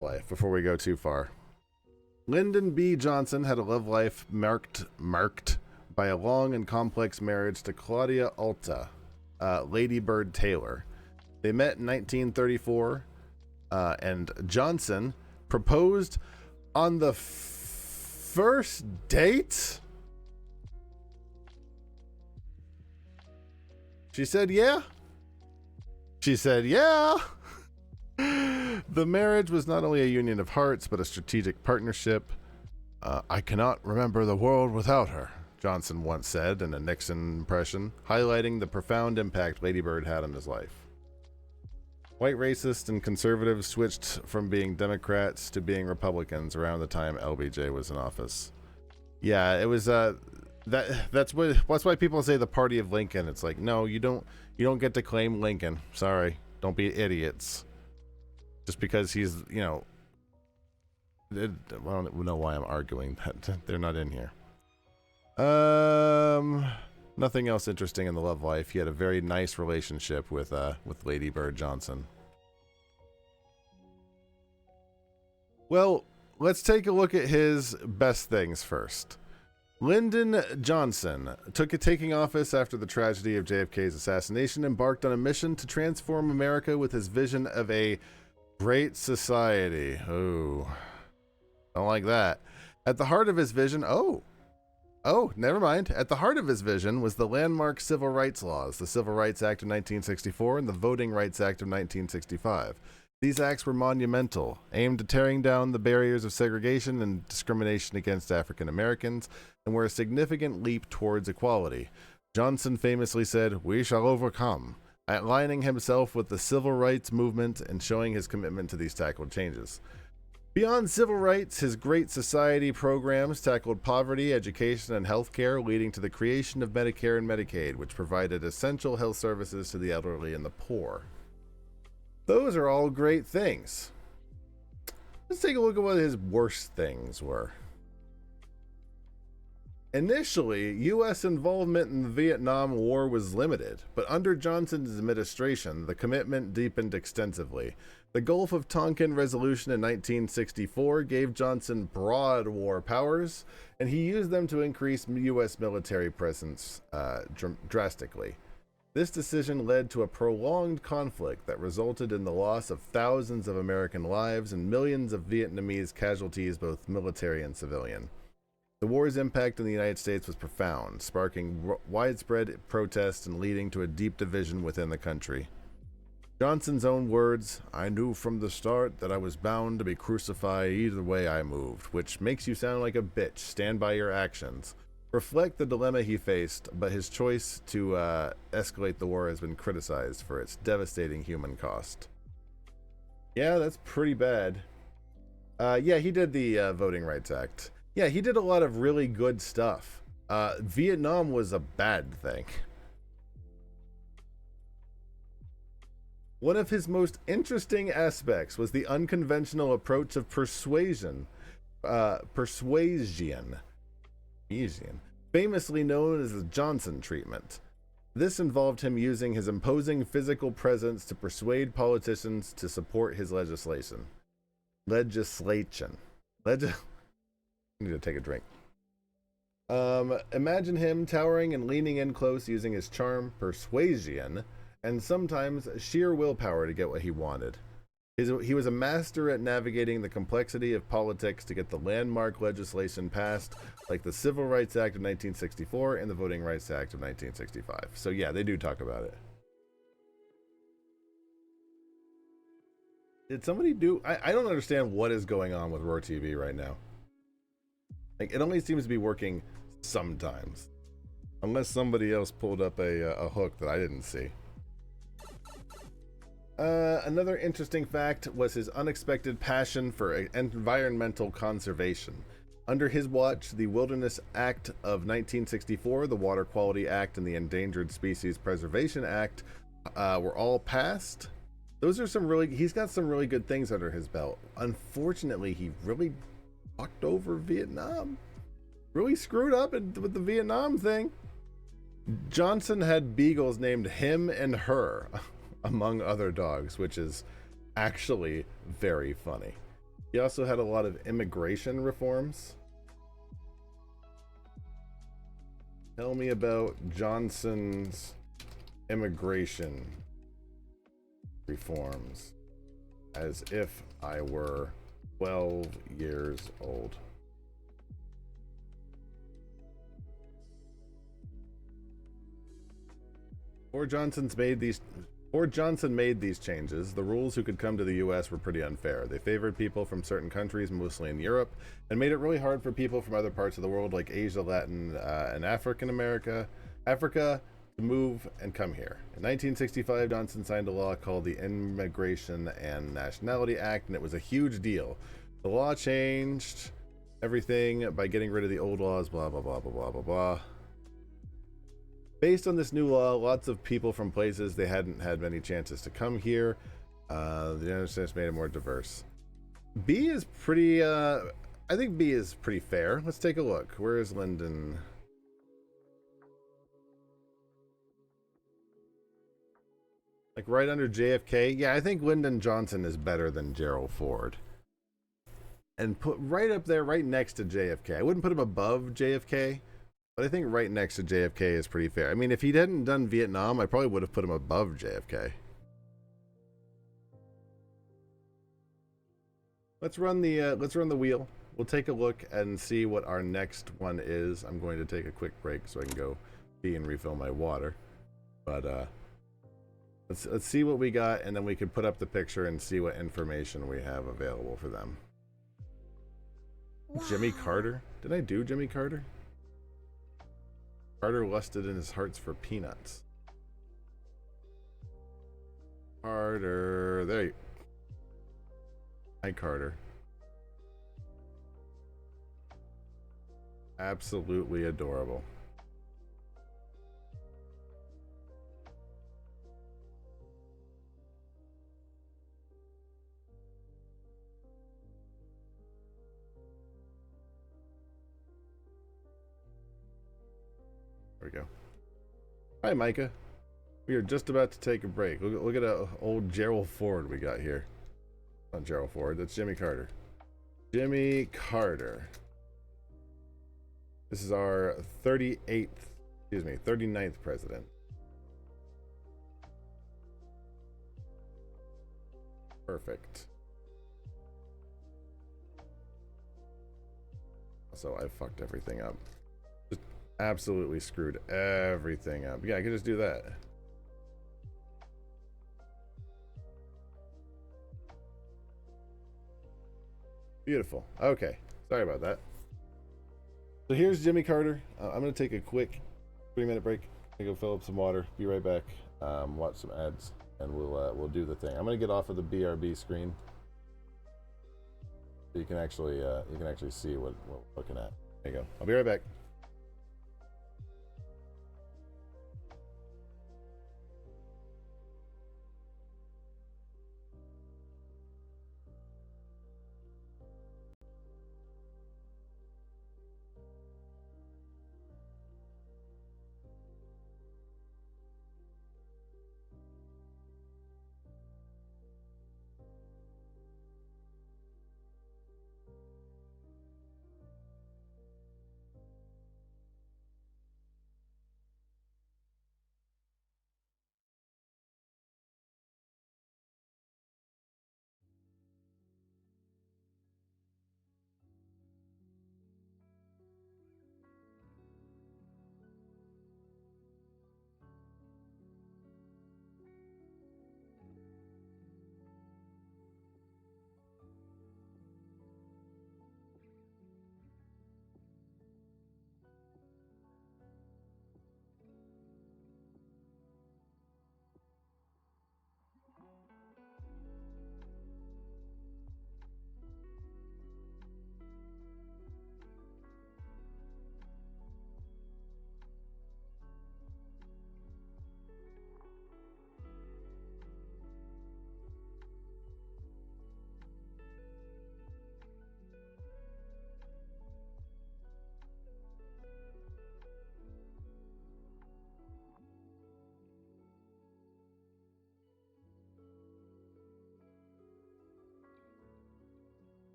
Life before we go too far. Lyndon B. Johnson had a love life marked by a long and complex marriage to Claudia Alta, Lady Bird Taylor. They met in 1934, and Johnson proposed on the first date. She said, yeah. She said, yeah. The marriage was not only a union of hearts, but a strategic partnership. I cannot remember the world without her, Johnson once said in a Nixon impression, highlighting the profound impact Lady Bird had on his life. White racists and conservatives switched from being Democrats to being Republicans around the time LBJ was in office. Yeah, it was that's why people say the party of Lincoln. It's like, no, you don't get to claim Lincoln. Sorry, don't be idiots. Just because he's, you know, I don't know why I'm arguing that they're not in here. Nothing else interesting in the love life. He had a very nice relationship with Lady Bird Johnson. Well, let's take a look at his best things first. Lyndon Johnson, taking office after the tragedy of JFK's assassination, embarked on a mission to transform America with his vision of a great society. Oh, don't like that. At the heart of his vision, never mind. At the heart of his vision was the landmark civil rights laws, the Civil Rights Act of 1964 and the Voting Rights Act of 1965. These acts were monumental, aimed at tearing down the barriers of segregation and discrimination against African Americans, and were a significant leap towards equality. Johnson famously said, "We shall overcome," aligning himself with the civil rights movement and showing his commitment to these tackled changes. Beyond civil rights, his Great Society programs tackled poverty, education, and healthcare, leading to the creation of Medicare and Medicaid, which provided essential health services to the elderly and the poor. Those are all great things. Let's take a look at what his worst things were. Initially, U.S. involvement in the Vietnam War was limited, but under Johnson's administration, the commitment deepened extensively. The Gulf of Tonkin Resolution in 1964 gave Johnson broad war powers, and he used them to increase U.S. military presence drastically. This decision led to a prolonged conflict that resulted in the loss of thousands of American lives and millions of Vietnamese casualties, both military and civilian. The war's impact on the United States was profound, sparking widespread protests and leading to a deep division within the country. Johnson's own words, "I knew from the start that I was bound to be crucified either way I moved," which makes you sound like a bitch, stand by your actions, reflect the dilemma he faced, but his choice to escalate the war has been criticized for its devastating human cost. Yeah, that's pretty bad. Yeah, he did the Voting Rights Act. Yeah, he did a lot of really good stuff. Vietnam was a bad thing. One of his most interesting aspects was the unconventional approach of persuasion, famously known as the Johnson treatment. This involved him using his imposing physical presence to persuade politicians to support his legislation. I need to take a drink. Imagine him towering and leaning in close, using his charm, persuasion, and sometimes sheer willpower to get what he wanted. He was a master at navigating the complexity of politics to get the landmark legislation passed, like the Civil Rights Act of 1964 and the Voting Rights Act of 1965. So yeah, they do talk about it. Did somebody do... I don't understand what is going on with Roar TV right now. Like, it only seems to be working sometimes. Unless somebody else pulled up a hook that I didn't see. Another interesting fact was his unexpected passion for environmental conservation. Under his watch, the Wilderness Act of 1964, the Water Quality Act, and the Endangered Species Preservation Act were all passed. Those are he's got some really good things under his belt. Unfortunately, he really fucked over Vietnam. Really screwed up with the Vietnam thing. Johnson had beagles named Him and Her, among other dogs, which is actually very funny. He also had a lot of immigration reforms. Tell me about Johnson's immigration reforms, as if I were 12 years old. Before Johnson made these changes, the rules who could come to the U.S. were pretty unfair. They favored people from certain countries, mostly in Europe, and made it really hard for people from other parts of the world like Asia, Latin, and Africa, to move and come here. In 1965, Johnson signed a law called the Immigration and Nationality Act, and it was a huge deal. The law changed everything by getting rid of the old laws, blah, blah, blah, blah, blah, blah, blah. Based on this new law, lots of people from places they hadn't had many chances to come here. The United States made it more diverse. B is pretty, I think B is pretty fair. Let's take a look. Where is Lyndon? Like right under JFK? Yeah, I think Lyndon Johnson is better than Gerald Ford. And put right up there, right next to JFK. I wouldn't put him above JFK, but I think right next to JFK is pretty fair. I mean, if he hadn't done Vietnam, I probably would have put him above JFK. Let's run the wheel. We'll take a look and see what our next one is. I'm going to take a quick break so I can go pee and refill my water. But let's see what we got, and then we can put up the picture and see what information we have available for them. Wow. Jimmy Carter? Did I do Jimmy Carter? Carter lusted in his hearts for peanuts. Carter, there you. Hi, Carter. Absolutely adorable. There we go. Hi, Micah. We are just about to take a break. Look at old Gerald Ford we got here. Not Gerald Ford, that's Jimmy Carter. Jimmy Carter. This is our 39th president. Perfect. So I fucked everything up. Absolutely screwed everything up. Yeah, I could just do that. Beautiful. Okay. Sorry about that. So here's Jimmy Carter. I'm going to take a quick 3-minute break. I'm going to go fill up some water. Be right back. Watch some ads, and we'll do the thing. I'm going to get off of the BRB screen so you can actually see what we're looking at. There you go. I'll be right back.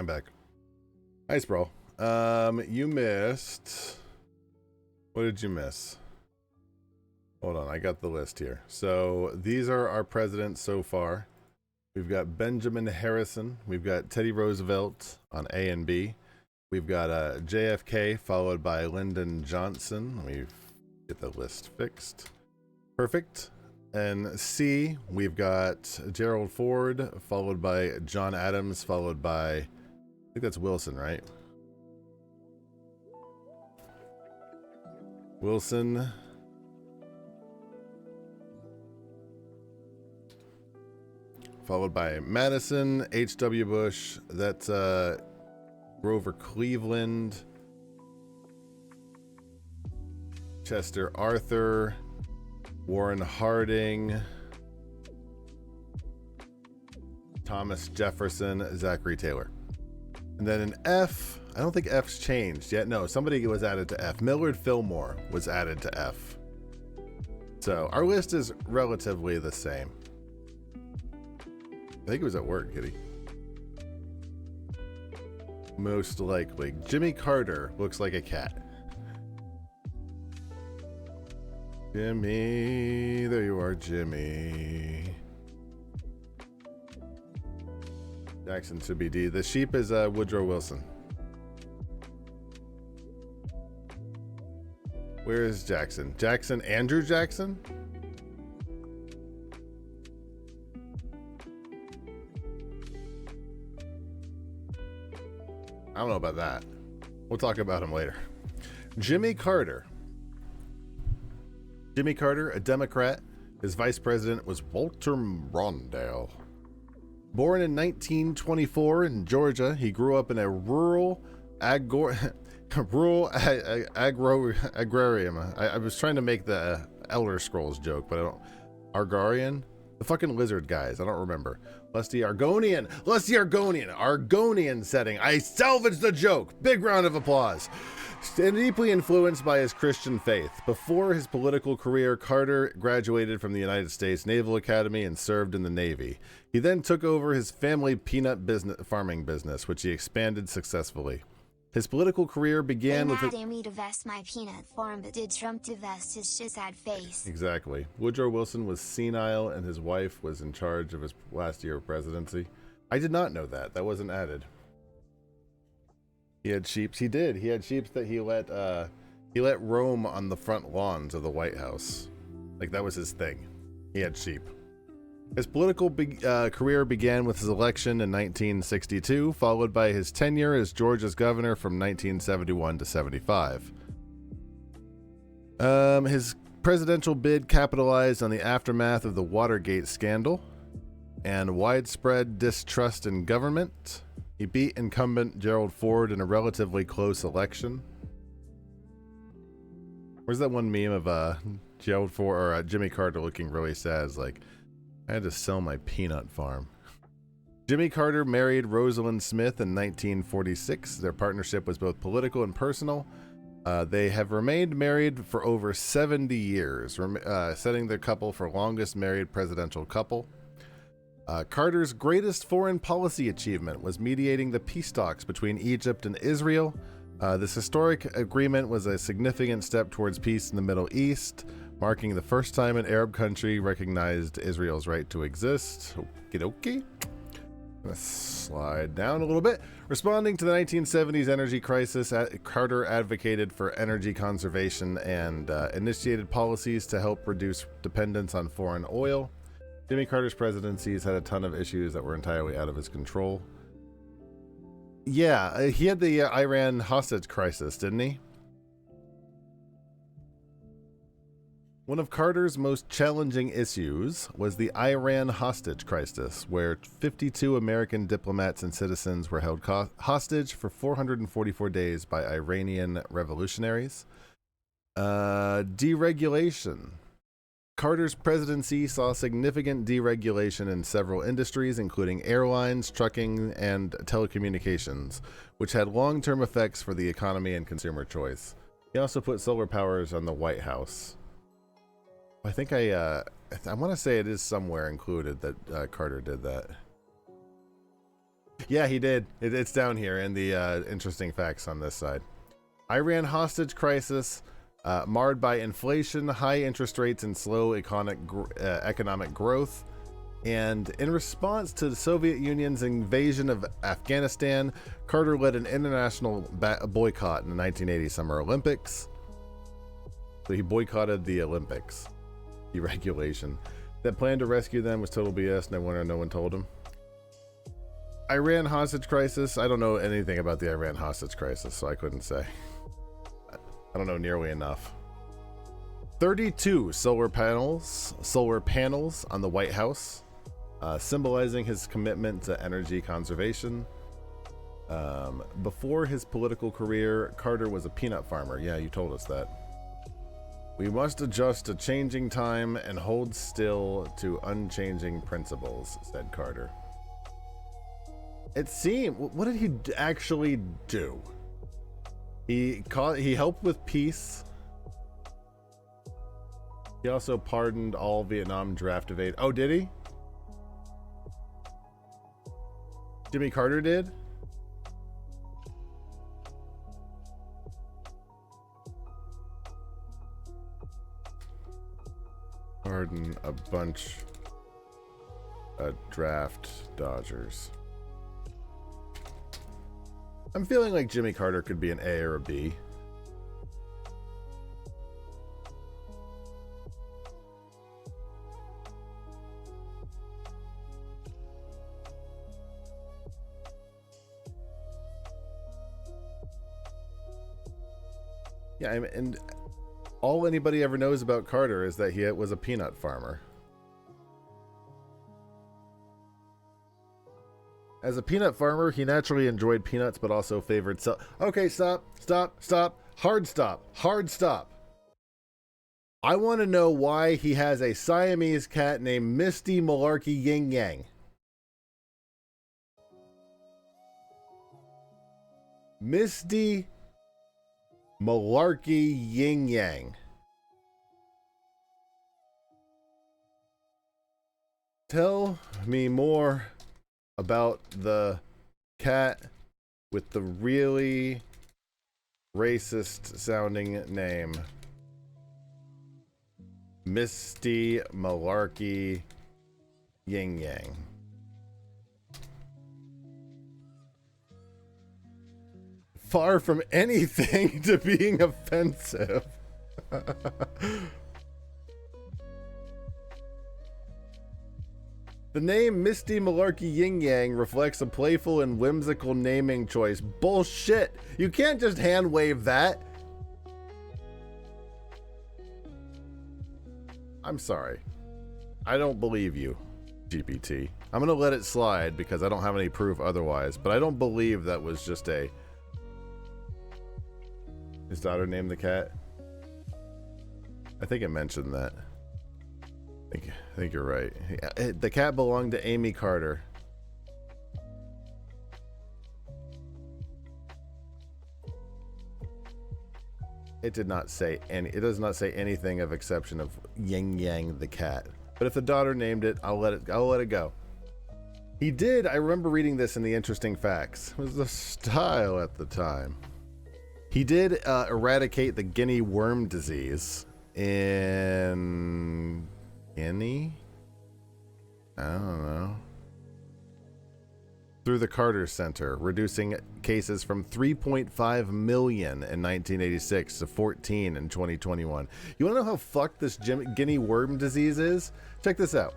I'm back. Nice, bro. You missed. What did you miss? Hold on, I got the list here. So these are our presidents so far. We've got Benjamin Harrison. We've got Teddy Roosevelt on A and B. We've got JFK followed by Lyndon Johnson. Let me get the list fixed. Perfect. And C, we've got Gerald Ford followed by John Adams followed by, I think that's Wilson, right? Wilson. Followed by Madison, H.W. Bush, that's Grover Cleveland, Chester Arthur, Warren Harding, Thomas Jefferson, Zachary Taylor. And then in F, I don't think F's changed yet. No, somebody was added to F. Millard Fillmore was added to F. So our list is relatively the same. I think it was at work, Kitty. Most likely. Jimmy Carter looks like a cat. Jimmy, there you are, Jimmy. Jackson should be D. The sheep is Woodrow Wilson. Where is Jackson? Jackson, Andrew Jackson? I don't know about that. We'll talk about him later. Jimmy Carter. Jimmy Carter, a Democrat. His vice president was Walter Mondale. Born in 1924 in Georgia, he grew up in a rural agrarium. I was trying to make the Elder Scrolls joke, but I don't. Argarian? The fucking lizard guys. I don't remember. Lusty Argonian setting. I salvaged the joke. Big round of applause. Deeply influenced by his Christian faith. Before his political career, Carter graduated from the United States Naval Academy and served in the Navy. He then took over his family peanut farming business, which he expanded successfully. His political career began with... They me to vest my peanut farm, but did Trump to vest his sad face? Exactly. Woodrow Wilson was senile and his wife was in charge of his last year of presidency. I did not know that. That wasn't added. He had sheep. He did. He had sheep that he let roam on the front lawns of the White House. Like, that was his thing. He had sheep. His political career began with his election in 1962, followed by his tenure as Georgia's governor from 1971 to 75. His presidential bid capitalized on the aftermath of the Watergate scandal and widespread distrust in government. He beat incumbent Gerald Ford in a relatively close election. Where's that one meme of Gerald Ford or Jimmy Carter looking really sad? It's like, I had to sell my peanut farm. Jimmy Carter married Rosalind Smith in 1946. Their partnership was both political and personal. They have remained married for over 70 years, setting the couple for longest married presidential couple. Carter's greatest foreign policy achievement was mediating the peace talks between Egypt and Israel. This historic agreement was a significant step towards peace in the Middle East, marking the first time an Arab country recognized Israel's right to exist. Okie dokie. Let's slide down a little bit. Responding to the 1970s energy crisis, Carter advocated for energy conservation and initiated policies to help reduce dependence on foreign oil. Jimmy Carter's presidencies had a ton of issues that were entirely out of his control. Yeah, he had the Iran hostage crisis, didn't he? One of Carter's most challenging issues was the Iran hostage crisis, where 52 American diplomats and citizens were held hostage for 444 days by Iranian revolutionaries. Deregulation. Carter's presidency saw significant deregulation in several industries, including airlines, trucking, and telecommunications, which had long-term effects for the economy and consumer choice. He also put solar powers on the White House. I think I want to say it is somewhere included that Carter did that. Yeah, he did. It's down here in the interesting facts on this side. Iran hostage crisis marred by inflation, high interest rates, and slow economic growth. And in response to the Soviet Union's invasion of Afghanistan, Carter led an international boycott in the 1980 Summer Olympics. So he boycotted the Olympics. Deregulation. That plan to rescue them was total BS. No one told him. Iran hostage crisis. I don't know anything about the Iran hostage crisis, so I couldn't say. I don't know nearly enough. 32 solar panels on the White House, symbolizing his commitment to energy conservation. Before his political career, Carter was a peanut farmer. Yeah, you told us that. We must adjust to changing time and hold still to unchanging principles, said Carter. It seemed, what did he actually do? He helped with peace. He also pardoned all Vietnam draft evade. Oh, did he? Jimmy Carter did? Pardon a bunch of draft dodgers. I'm feeling like Jimmy Carter could be an A or a B. Yeah, and all anybody ever knows about Carter is that he was a peanut farmer. As a peanut farmer, he naturally enjoyed peanuts, but also favored Okay, stop. Hard stop. I want to know why he has a Siamese cat named Misty Malarkey Yin Yang. Misty Malarkey Yin Yang. Tell me more about the cat with the really racist sounding name. Misty Malarkey Yin Yang. Far from anything to being offensive. The name Misty Malarkey Yin Yang reflects a playful and whimsical naming choice. Bullshit! You can't just hand wave that. I'm sorry. I don't believe you, GPT. I'm gonna let it slide because I don't have any proof otherwise, but I don't believe that was just a... His daughter named the cat? I think it mentioned that. I think you're right. The cat belonged to Amy Carter. It did not say any. It does not say anything of exception of Yin Yang the cat. But if the daughter named it, I'll let it go. He did. I remember reading this in the interesting facts. It was the style at the time. He did eradicate the guinea worm disease in Guinea? I don't know. Through the Carter Center, reducing cases from 3.5 million in 1986 to 14 in 2021. You want to know how fucked this guinea worm disease is? Check this out.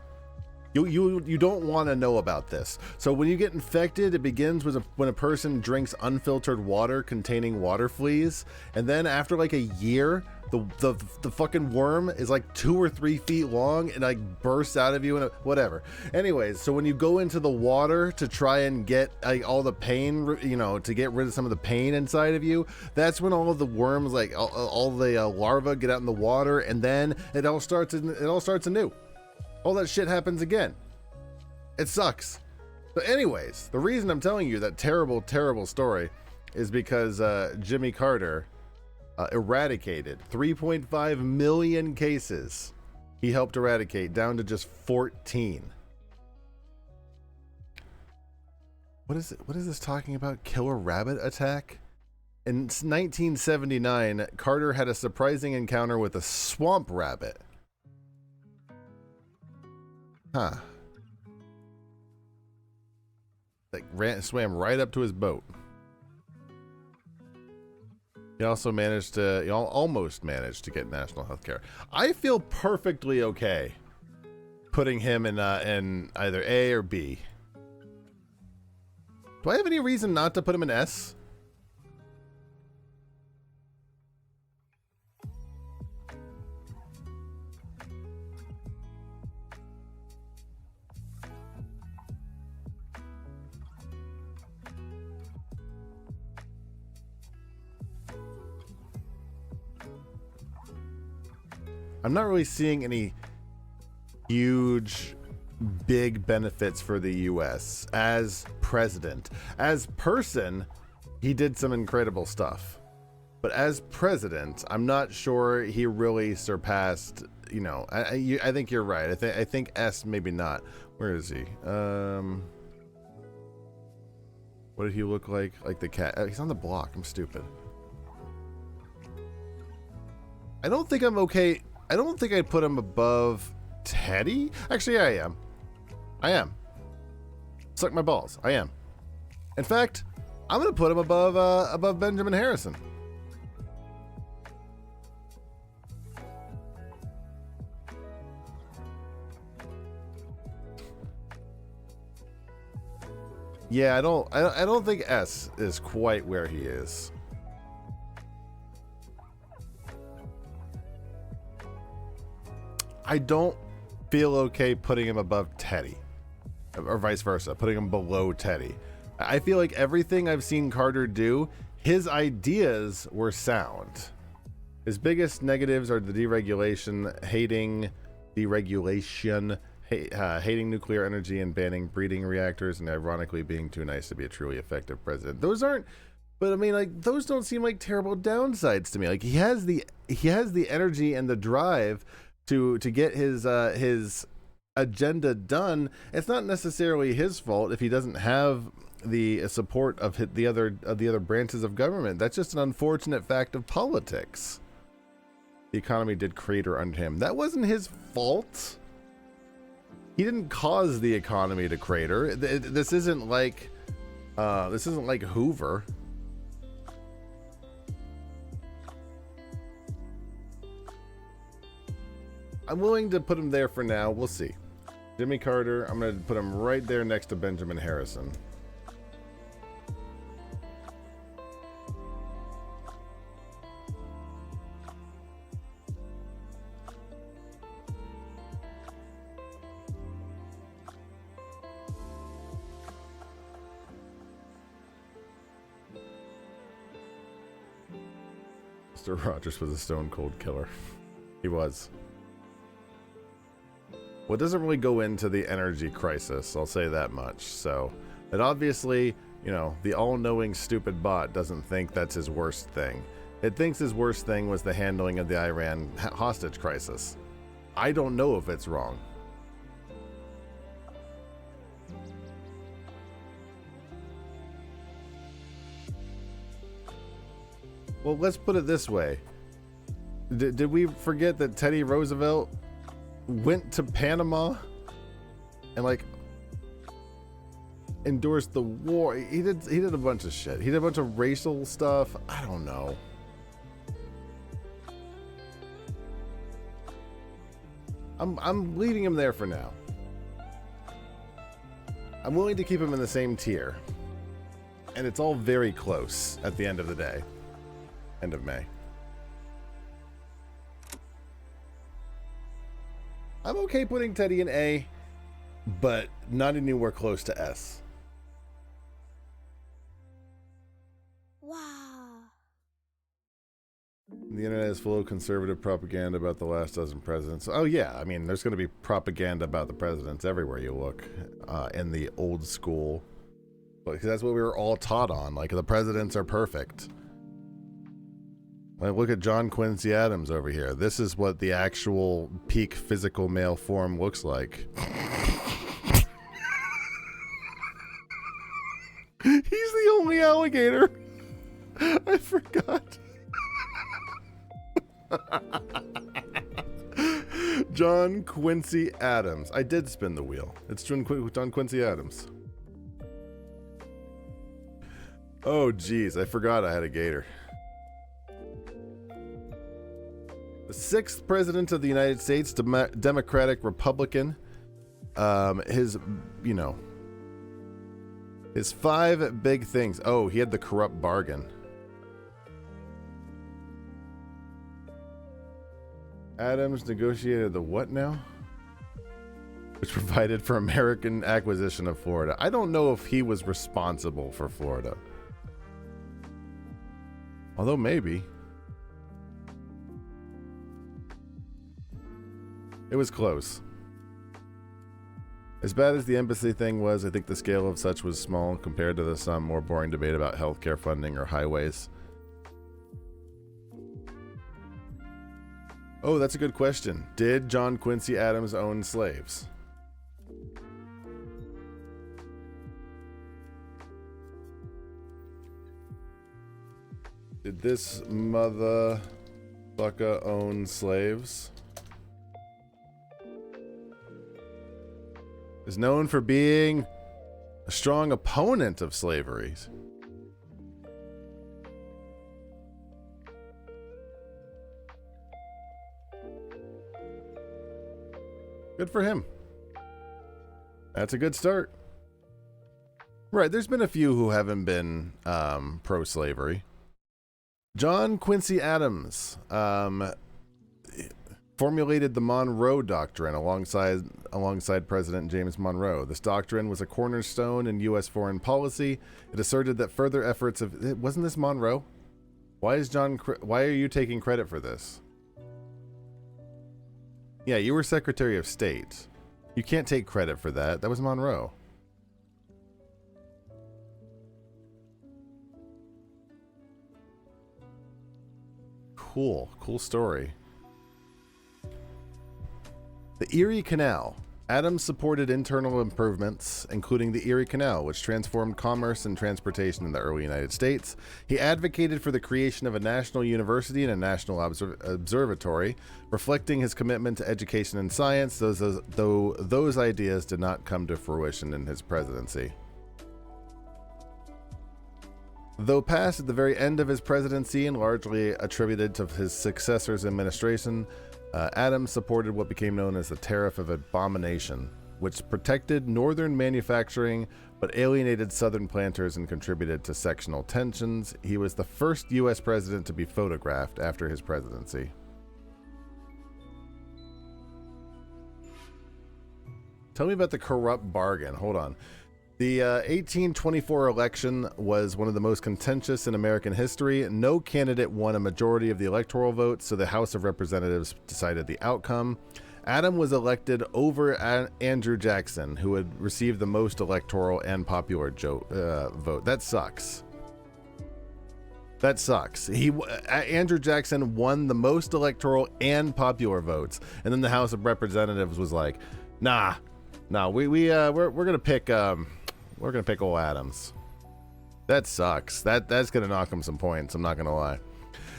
You don't want to know about this. So when you get infected, it begins with when a person drinks unfiltered water containing water fleas, and then after like a year, the fucking worm is like 2 or 3 feet long and like bursts out of you and whatever. Anyways, so when you go into the water to try and get all the pain, you know, to get rid of some of the pain inside of you, that's when all of the worms, like all the larvae, get out in the water, and then it all starts anew. All that shit happens again. It sucks. But anyways, the reason I'm telling you that terrible, terrible story is because Jimmy Carter eradicated 3.5 million cases. He helped eradicate down to just 14. What is it? What is this talking about? Killer rabbit attack? In 1979, Carter had a surprising encounter with a swamp rabbit. Huh. Like swam right up to his boat. He also managed to, almost managed to get national health care. I feel perfectly okay putting him in either A or B. Do I have any reason not to put him in S? I'm not really seeing any huge, big benefits for the U.S. as president. As person, he did some incredible stuff. But as president, I'm not sure he really surpassed, I think you're right. I think S, maybe not. Where is he? What did he look like? Like the cat. He's on the block. I'm stupid. I don't think I'm okay. I don't think I'd put him above Teddy. Actually, I am. I am. Suck my balls. I am. In fact, I'm gonna put him above Benjamin Harrison. Yeah, I don't think S is quite where he is. I don't feel okay putting him above Teddy, or vice versa, putting him below Teddy. I feel like everything I've seen Carter do, his ideas were sound. His biggest negatives are the deregulation, hating nuclear energy, and banning breeding reactors, and ironically being too nice to be a truly effective president. Those aren't, but I mean, like, those don't seem like terrible downsides to me. Like, he has the energy and the drive to get his agenda done. It's not necessarily his fault if he doesn't have the support of the other branches of government. That's just an unfortunate fact of politics. The economy did crater under him. That wasn't his fault. He didn't cause the economy to crater. This isn't like Hoover. I'm willing to put him there for now. We'll see. Jimmy Carter, I'm going to put him right there next to Benjamin Harrison. Mr. Rogers was a stone cold killer. He was. Well, it doesn't really go into the energy crisis, I'll say that much. So, it obviously, the all-knowing stupid bot doesn't think that's his worst thing. It thinks his worst thing was the handling of the Iran hostage crisis. I don't know if it's wrong. Well, let's put it this way. Did we forget that Teddy Roosevelt went to Panama and endorsed the war? He did a bunch of shit. He did a bunch of racial stuff. I don't know. I'm leaving him there for now. I'm willing to keep him in the same tier. And it's all very close at the end of the day. End of May. I'm okay putting Teddy in A, but not anywhere close to S. Wow. The internet is full of conservative propaganda about the last dozen presidents. Oh yeah, I mean, there's going to be propaganda about the presidents everywhere you look, in the old school. Because that's what we were all taught on. Like, the presidents are perfect. Like, look at John Quincy Adams over here. This is what the actual peak physical male form looks like. alligator. I forgot. John Quincy Adams. I did spin the wheel. It's John Quincy Adams. Oh, geez. I forgot I had a gator. The 6th president of the United States, Democratic Republican. His 5 big things. Oh, he had the corrupt bargain. Adams negotiated the what now? Which provided for American acquisition of Florida. I don't know if he was responsible for Florida. Although maybe. It was close. As bad as the embassy thing was, I think the scale of such was small compared to the some more boring debate about healthcare funding or highways. Oh, that's a good question. Did John Quincy Adams own slaves? Did this motherfucker own slaves? Is known for being a strong opponent of slavery. Good for him. That's a good start. Right, there's been a few who haven't been pro-slavery. John Quincy Adams formulated the Monroe Doctrine alongside President James Monroe. This doctrine was a cornerstone in U.S. foreign policy. It asserted that further efforts of... Wasn't this Monroe? Why are you taking credit for this? Yeah, you were Secretary of State. You can't take credit for that. That was Monroe. Cool story. The Erie Canal. Adams supported internal improvements, including the Erie Canal, which transformed commerce and transportation in the early United States. He advocated for the creation of a national university and a national observatory, reflecting his commitment to education and science, though those ideas did not come to fruition in his presidency. Though passed at the very end of his presidency and largely attributed to his successor's administration, Adams supported what became known as the Tariff of Abomination, which protected northern manufacturing but alienated southern planters and contributed to sectional tensions. He was the first U.S. president to be photographed after his presidency. Tell me about the corrupt bargain. Hold on. The 1824 election was one of the most contentious in American history. No candidate won a majority of the electoral votes, so the House of Representatives decided the outcome. Adams was elected over Andrew Jackson, who had received the most electoral and popular vote. That sucks. That sucks. Andrew Jackson won the most electoral and popular votes, and then the House of Representatives was like, "Nah, we're gonna pick old Adams." That sucks. That's gonna knock him some points. I'm not gonna lie.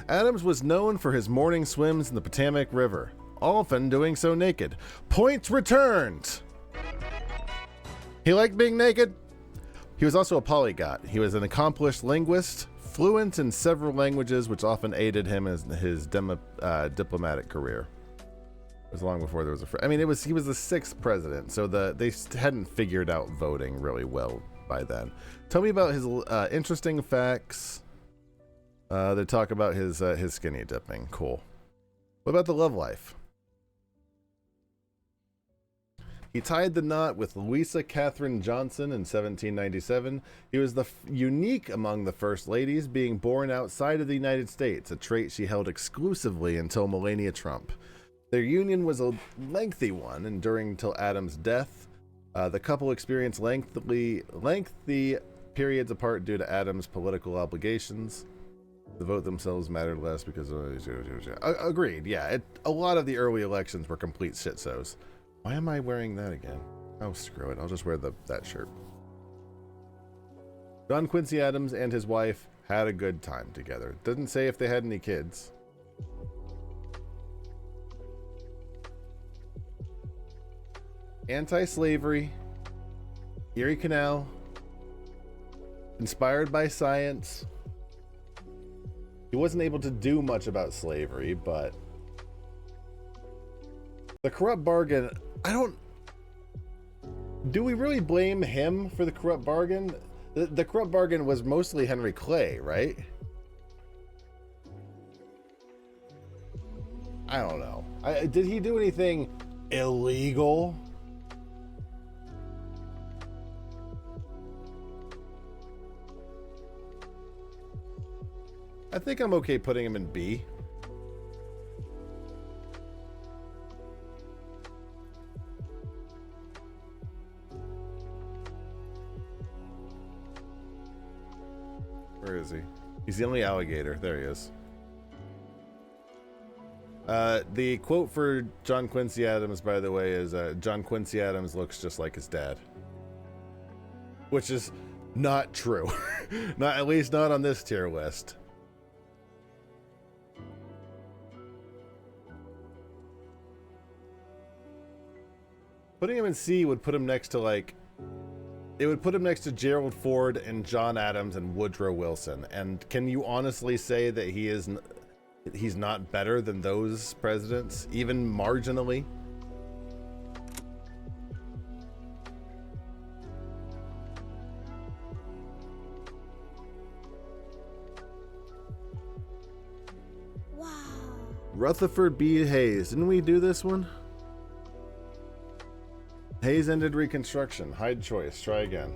Adams was known for his morning swims in the Potomac River, often doing so naked. Points returned. He liked being naked. He was also a polyglot. He was an accomplished linguist, fluent in several languages, which often aided him in his diplomatic career. It was long before there was he was the 6th president, so they hadn't figured out voting really well by then. Tell me about his interesting facts. They talk about his skinny dipping. Cool. What about the love life? He tied the knot with Louisa Catherine Johnson in 1797. He was unique among the first ladies, being born outside of the United States, a trait she held exclusively until Melania Trump. Their union was a lengthy one, enduring till Adams' death. The couple experienced lengthy periods apart due to Adams' political obligations. The vote themselves mattered less because of... Agreed, yeah. A lot of the early elections were complete shit-shows. Why am I wearing that again? Oh, screw it. I'll just wear that shirt. John Quincy Adams and his wife had a good time together. Doesn't say if they had any kids. Anti-slavery, Erie Canal, inspired by science. He wasn't able to do much about slavery, but the corrupt bargain, do we really blame him for the corrupt bargain? The corrupt bargain was mostly Henry Clay, right? I don't know. Did he do anything illegal? I think I'm okay putting him in B. Where is he? He's the only alligator. There he is. The quote for John Quincy Adams, by the way, is John Quincy Adams looks just like his dad. Which is not true. Not, at least not on this tier list. Putting him in C would put him next to, like, it would put him next to Gerald Ford and John Adams and Woodrow Wilson. And can you honestly say that he's not better than those presidents, even marginally? Wow. Rutherford B. Hayes. Didn't we do this one? Hayes ended Reconstruction. Hide choice. Try again.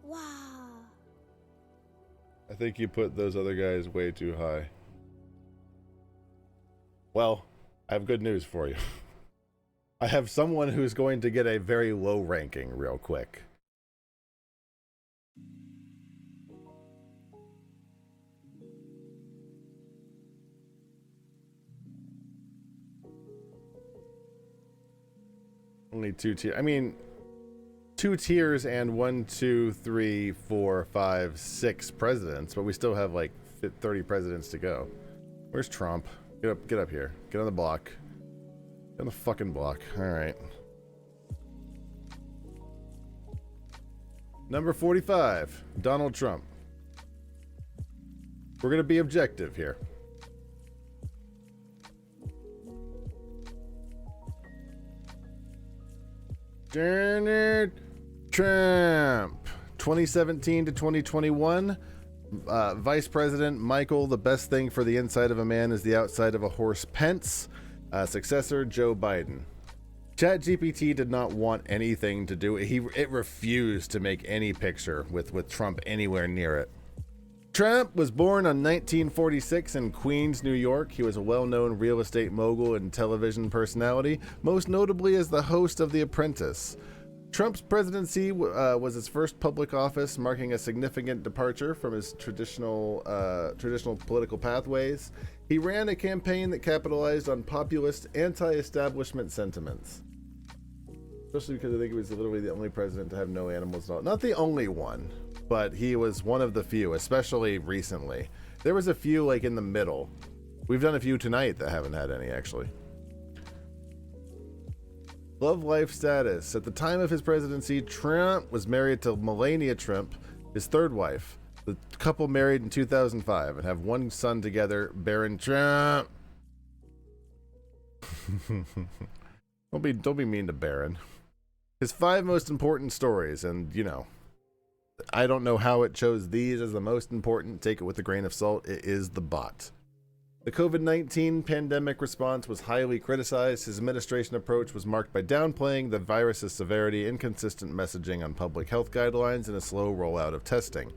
Wow. I think you put those other guys way too high. Well, I have good news for you. I have someone who's going to get a very low ranking real quick. Only two tiers. I mean, 2 tiers and 1, 2, 3, 4, 5, 6 presidents, but we still have like 30 presidents to go. Where's Trump? Get up here. Get on the block. Get on the fucking block. All right. Number 45, Donald Trump. We're gonna be objective here. Donald Trump, 2017 to 2021. Vice President Michael, the best thing for the inside of a man is the outside of a horse, Pence. Successor, Joe Biden. ChatGPT did not want anything to do. It refused to make any picture with Trump anywhere near it. Trump was born on 1946 in Queens, New York. He was a well-known real estate mogul and television personality, most notably as the host of The Apprentice. Trump's presidency was his first public office, marking a significant departure from his traditional political pathways. He ran a campaign that capitalized on populist, anti-establishment sentiments. Especially because I think he was literally the only president to have no animals at all. Not the only one, but he was one of the few, especially recently. There was a few like in the middle. We've done a few tonight that haven't had any, actually. Love life status. At the time of his presidency, Trump was married to Melania Trump, his third wife. The couple married in 2005 and have one son together, Barron Trump. Don't be mean to Barron. His 5 most important stories, and you know, I don't know how it chose these as the most important. Take it with a grain of salt. It is the bot. The COVID-19 pandemic response was highly criticized. His administration approach was marked by downplaying the virus's severity, inconsistent messaging on public health guidelines, and a slow rollout of testing.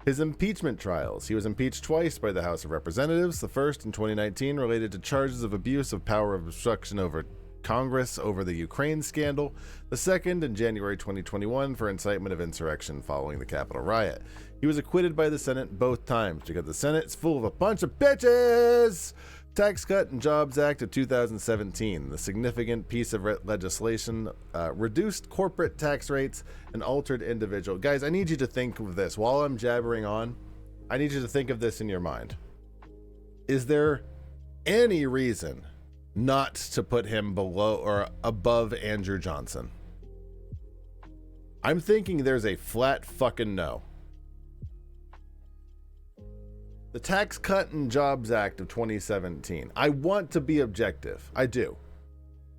His impeachment trials. He was impeached twice by the House of Representatives. The first in 2019 related to charges of abuse of power of obstruction over Congress over the Ukraine scandal, the second in January 2021 for incitement of insurrection following the Capitol riot. He was acquitted by the Senate both times because the Senate's full of a bunch of bitches. Tax Cut and Jobs Act of 2017, the significant piece of legislation, reduced corporate tax rates and altered individual. Guys, I need you to think of this while I'm jabbering on. I need you to think of this in your mind. Is there any reason not to put him below or above Andrew Johnson? I'm thinking there's a flat fucking no. The Tax Cut and Jobs Act of 2017. I want to be objective. I do.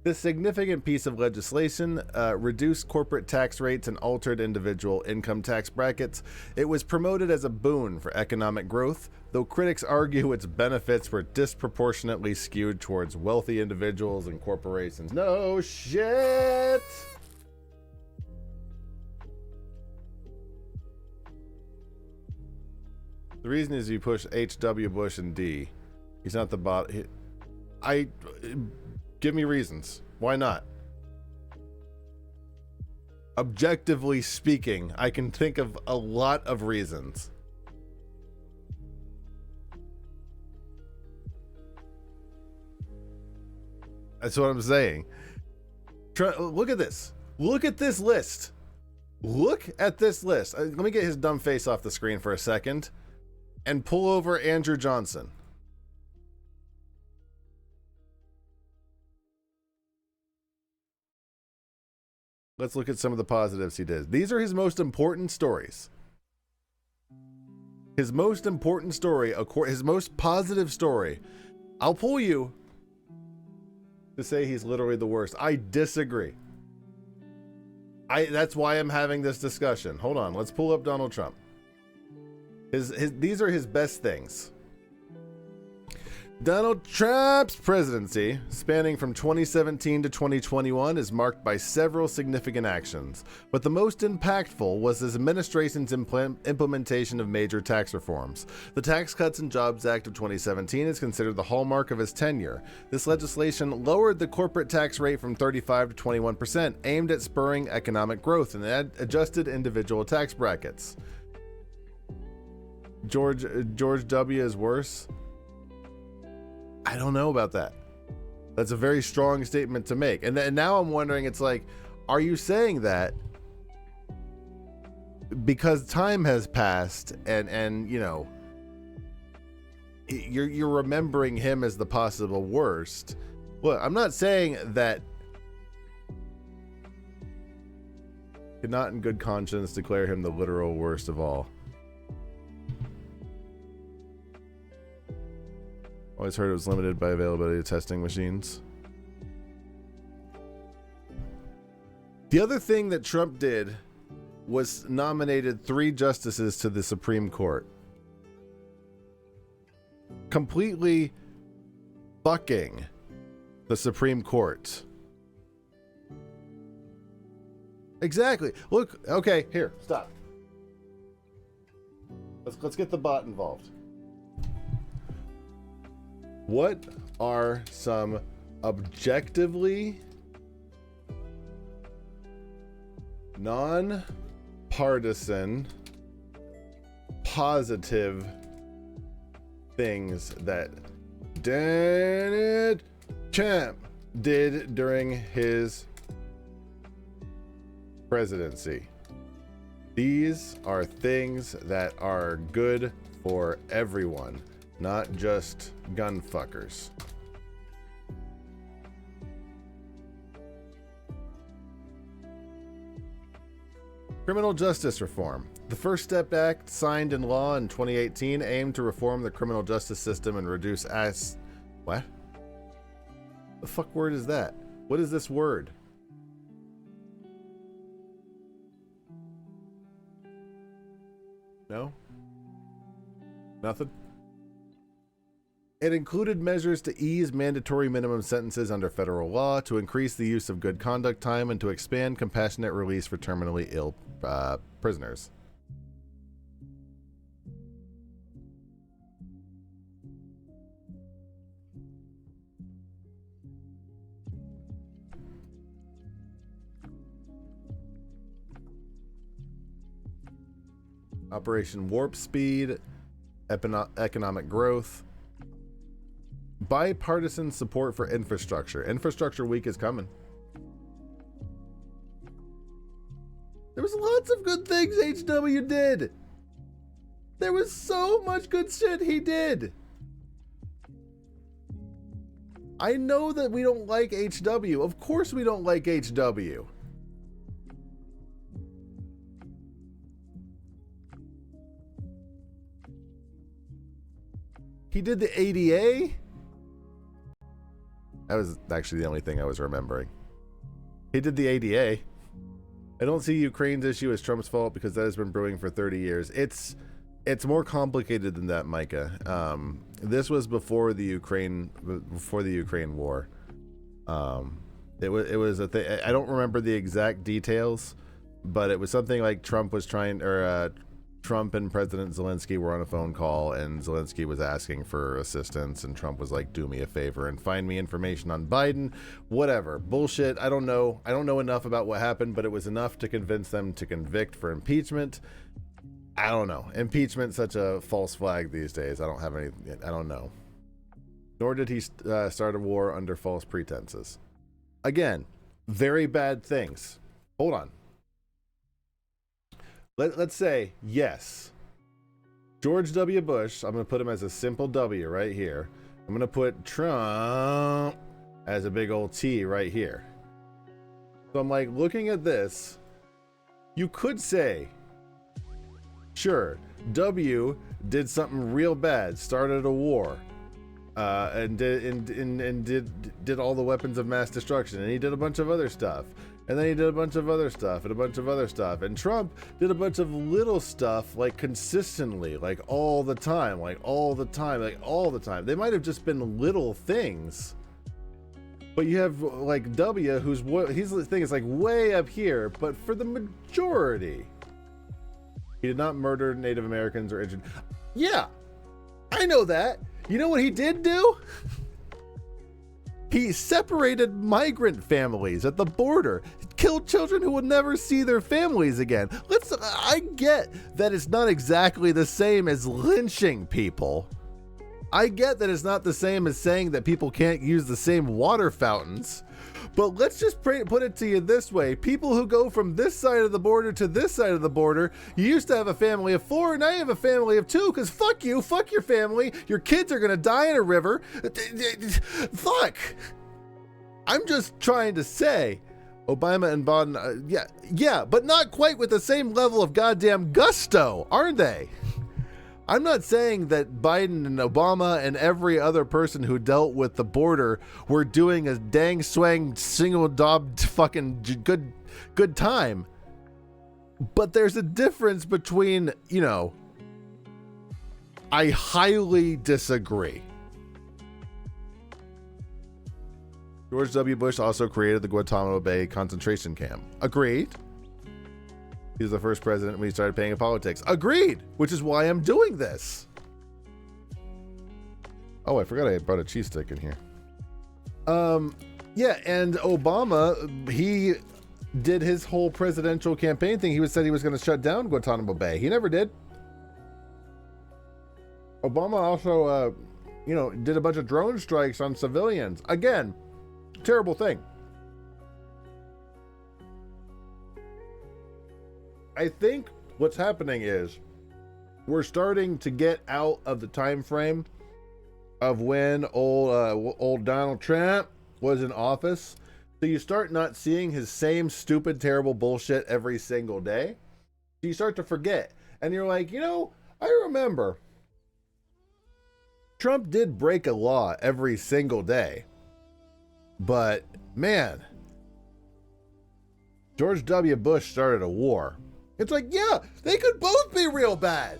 This significant piece of legislation reduced corporate tax rates and altered individual income tax brackets. It was promoted as a boon for economic growth, though critics argue its benefits were disproportionately skewed towards wealthy individuals and corporations. No shit! The reason is you push H.W. Bush and D. He's not the bot. Give me reasons. Why not? Objectively speaking, I can think of a lot of reasons. That's what I'm saying. Look at this. Look at this list. Look at this list. Let me get his dumb face off the screen for a second and pull over Andrew Johnson. Let's look at some of the positives he did. These are his most important stories. His most important story, his most positive story. I'll pull you to say he's literally the worst. I disagree. That's why I'm having this discussion. Hold on, let's pull up Donald Trump. These are his best things. Donald Trump's presidency, spanning from 2017 to 2021, is marked by several significant actions, but the most impactful was his administration's implementation of major tax reforms. The Tax Cuts and Jobs Act of 2017 is considered the hallmark of his tenure. This legislation lowered the corporate tax rate from 35% to 21%, aimed at spurring economic growth and adjusted individual tax brackets. George W. is worse. I don't know about that. That's a very strong statement to make. And now I'm wondering, it's like, are you saying that because time has passed and you know, you're remembering him as the possible worst? Well, I'm not saying that could not in good conscience declare him the literal worst of all. Always heard it was limited by availability of testing machines. The other thing that Trump did was nominated 3 justices to the Supreme Court. Completely fucking the Supreme Court. Exactly. Look, okay, here, stop. Let's get the bot involved. What are some objectively non-partisan positive things that Donald Trump did during his presidency? These are things that are good for everyone, not just gun fuckers. Criminal justice reform. The First Step Act, signed in law in 2018, aimed to reform the criminal justice system and reduce what? The fuck word is that? What is this word? No? Nothing? It included measures to ease mandatory minimum sentences under federal law, to increase the use of good conduct time, and to expand compassionate release for terminally ill prisoners. Operation Warp Speed, economic growth, bipartisan support for infrastructure. Infrastructure week is coming. There was lots of good things HW did. There was so much good shit he did. I know that we don't like HW. Of course we don't like HW. He did the ADA. That was actually the only thing I was remembering. He did the ADA. I don't see Ukraine's issue as Trump's fault because that has been brewing for 30 years. It's more complicated than that, Micah. This was before the Ukraine war. It was a thing. I don't remember the exact details, but it was something like Trump and President Zelensky were on a phone call, and Zelensky was asking for assistance, and Trump was like, do me a favor and find me information on Biden. Whatever. Bullshit. I don't know enough about what happened, but it was enough to convince them to convict for impeachment. I don't know. Impeachment's such a false flag these days. I don't know. Nor did he start a war under false pretenses. Again, very bad things. Hold on. Let's say, yes, George W. Bush, I'm going to put him as a simple W right here. I'm going to put Trump as a big old T right here. So I'm like, looking at this, you could say, sure, W did something real bad, started a war, and did all the weapons of mass destruction, and he did a bunch of other stuff. And then he did a bunch of other stuff and a bunch of other stuff. And Trump did a bunch of little stuff, like consistently, like all the time. They might have just been little things. But you have like W, his thing is like way up here. But for the majority, he did not murder Native Americans or injured. Yeah, I know that. You know what he did do? He separated migrant families at the border, killed children who would never see their families again. I get that it's not exactly the same as lynching people. I get that it's not the same as saying that people can't use the same water fountains. But let's just put it to you this way. People who go from this side of the border to this side of the border, you used to have a family of 4, now you have a family of 2, because fuck you, fuck your family. Your kids are going to die in a river. Fuck. I'm just trying to say, Obama and Biden, yeah, but not quite with the same level of goddamn gusto, aren't they? I'm not saying that Biden and Obama and every other person who dealt with the border were doing a dang swang single dob fucking good time. But there's a difference between, I highly disagree. George W. Bush also created the Guantanamo Bay concentration camp. Agreed. He was the first president when he started paying in politics. Agreed, which is why I'm doing this. Oh, I forgot I brought a cheese stick in here. Yeah, and Obama, he did his whole presidential campaign thing. He said he was going to shut down Guantanamo Bay. He never did. Obama also, did a bunch of drone strikes on civilians. Again, terrible thing. I think what's happening is we're starting to get out of the time frame of when old Donald Trump was in office. So you start not seeing his same stupid, terrible bullshit every single day. So you start to forget. And you're like, I remember Trump did break a law every single day. But, man, George W. Bush started a war. It's like, yeah, they could both be real bad.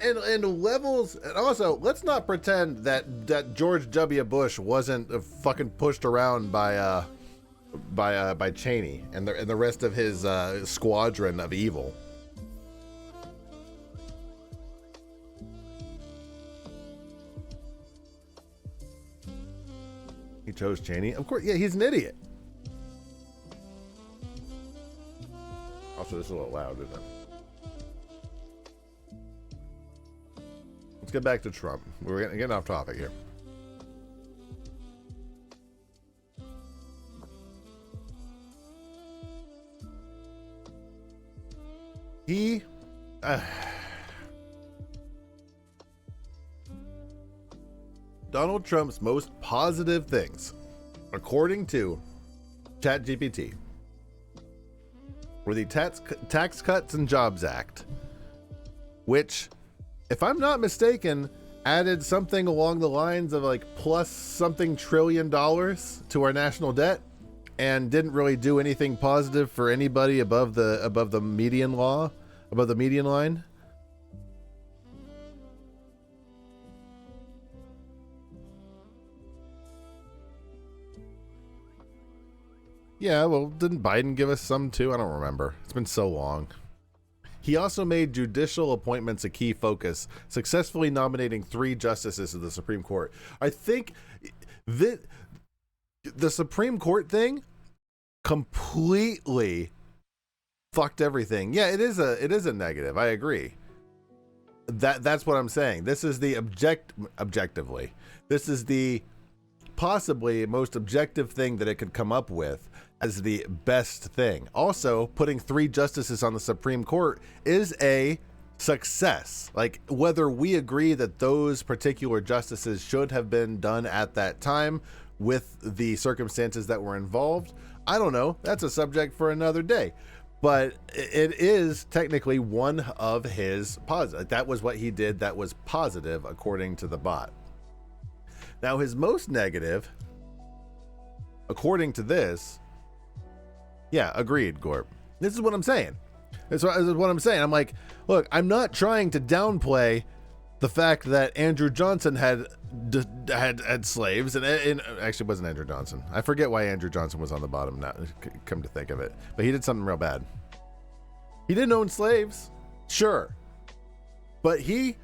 And levels, and also, let's not pretend that George W. Bush wasn't fucking pushed around by Cheney and the rest of his squadron of evil. He chose Cheney. Of course, yeah, he's an idiot. Also, this is a little loud, isn't it? let's get back to Trump. We're getting off topic here. He Donald Trump's most positive things, according to ChatGPT, were the Tax Cuts and Jobs Act, which, if I'm not mistaken, added something along the lines of like plus something $1 trillion to our national debt, and didn't really do anything positive for anybody above the median line. Yeah, well, didn't Biden give us some too? I don't remember. It's been so long. He also made judicial appointments a key focus, successfully nominating 3 justices to the Supreme Court. I think the Supreme Court thing completely fucked everything. Yeah, it is a negative. I agree. That's what I'm saying. This is the objectively. This is the possibly most objective thing that it could come up with as the best thing. Also, putting 3 justices on the Supreme Court is a success. Like, whether we agree that those particular justices should have been done at that time with the circumstances that were involved, I don't know. That's a subject for another day. But it is technically one of his positive. That was what he did that was positive, according to the bot. Now, his most negative, according to this, yeah, agreed, Gorp. This is what I'm saying. This is what I'm saying. I'm like, look, I'm not trying to downplay the fact that Andrew Johnson had slaves, and actually it wasn't Andrew Johnson. I forget why Andrew Johnson was on the bottom now, come to think of it. But he did something real bad. He didn't own slaves, sure. But he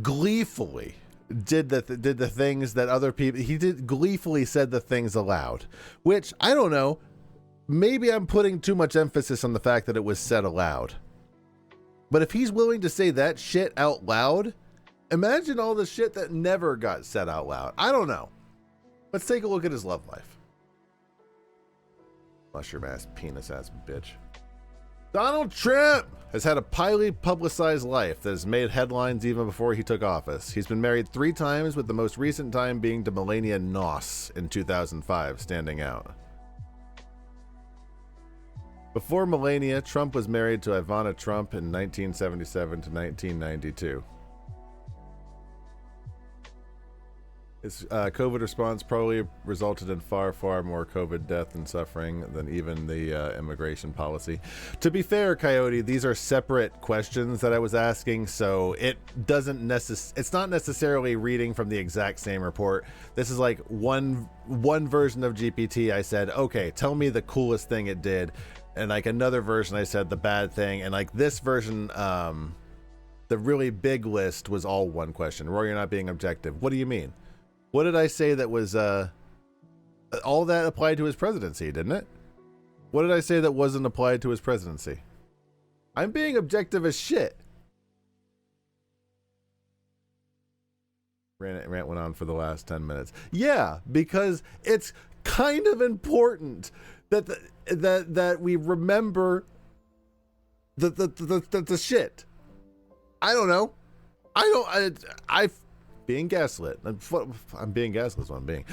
gleefully did the things that other people, he did gleefully said the things aloud, which I don't know, maybe I'm putting too much emphasis on the fact that it was said aloud. But if he's willing to say that shit out loud, imagine all the shit that never got said out loud. I don't know. Let's take a look at his love life. Mushroom ass, penis ass bitch. Donald Trump has had a highly publicized life that has made headlines even before he took office. He's been married 3 times, with the most recent time being to Melania Noss in 2005, standing out. Before Melania, Trump was married to Ivana Trump in 1977 to 1992. His COVID response probably resulted in far, far more COVID death and suffering than even the immigration policy. To be fair, Coyote, these are separate questions that I was asking, so it doesn't it's not necessarily reading from the exact same report. This is like one version of GPT. I said, okay, tell me the coolest thing it did, and like another version I said the bad thing, and like this version, the really big list was all one question. Roy, you're not being objective. What do you mean? What did I say that was, all that applied to his presidency, didn't it? What did I say that wasn't applied to his presidency? I'm being objective as shit. Rant went on for the last 10 minutes. Yeah, because it's kind of important that that we remember the shit. I don't know. I being gaslit. I'm being gaslit is what I'm being.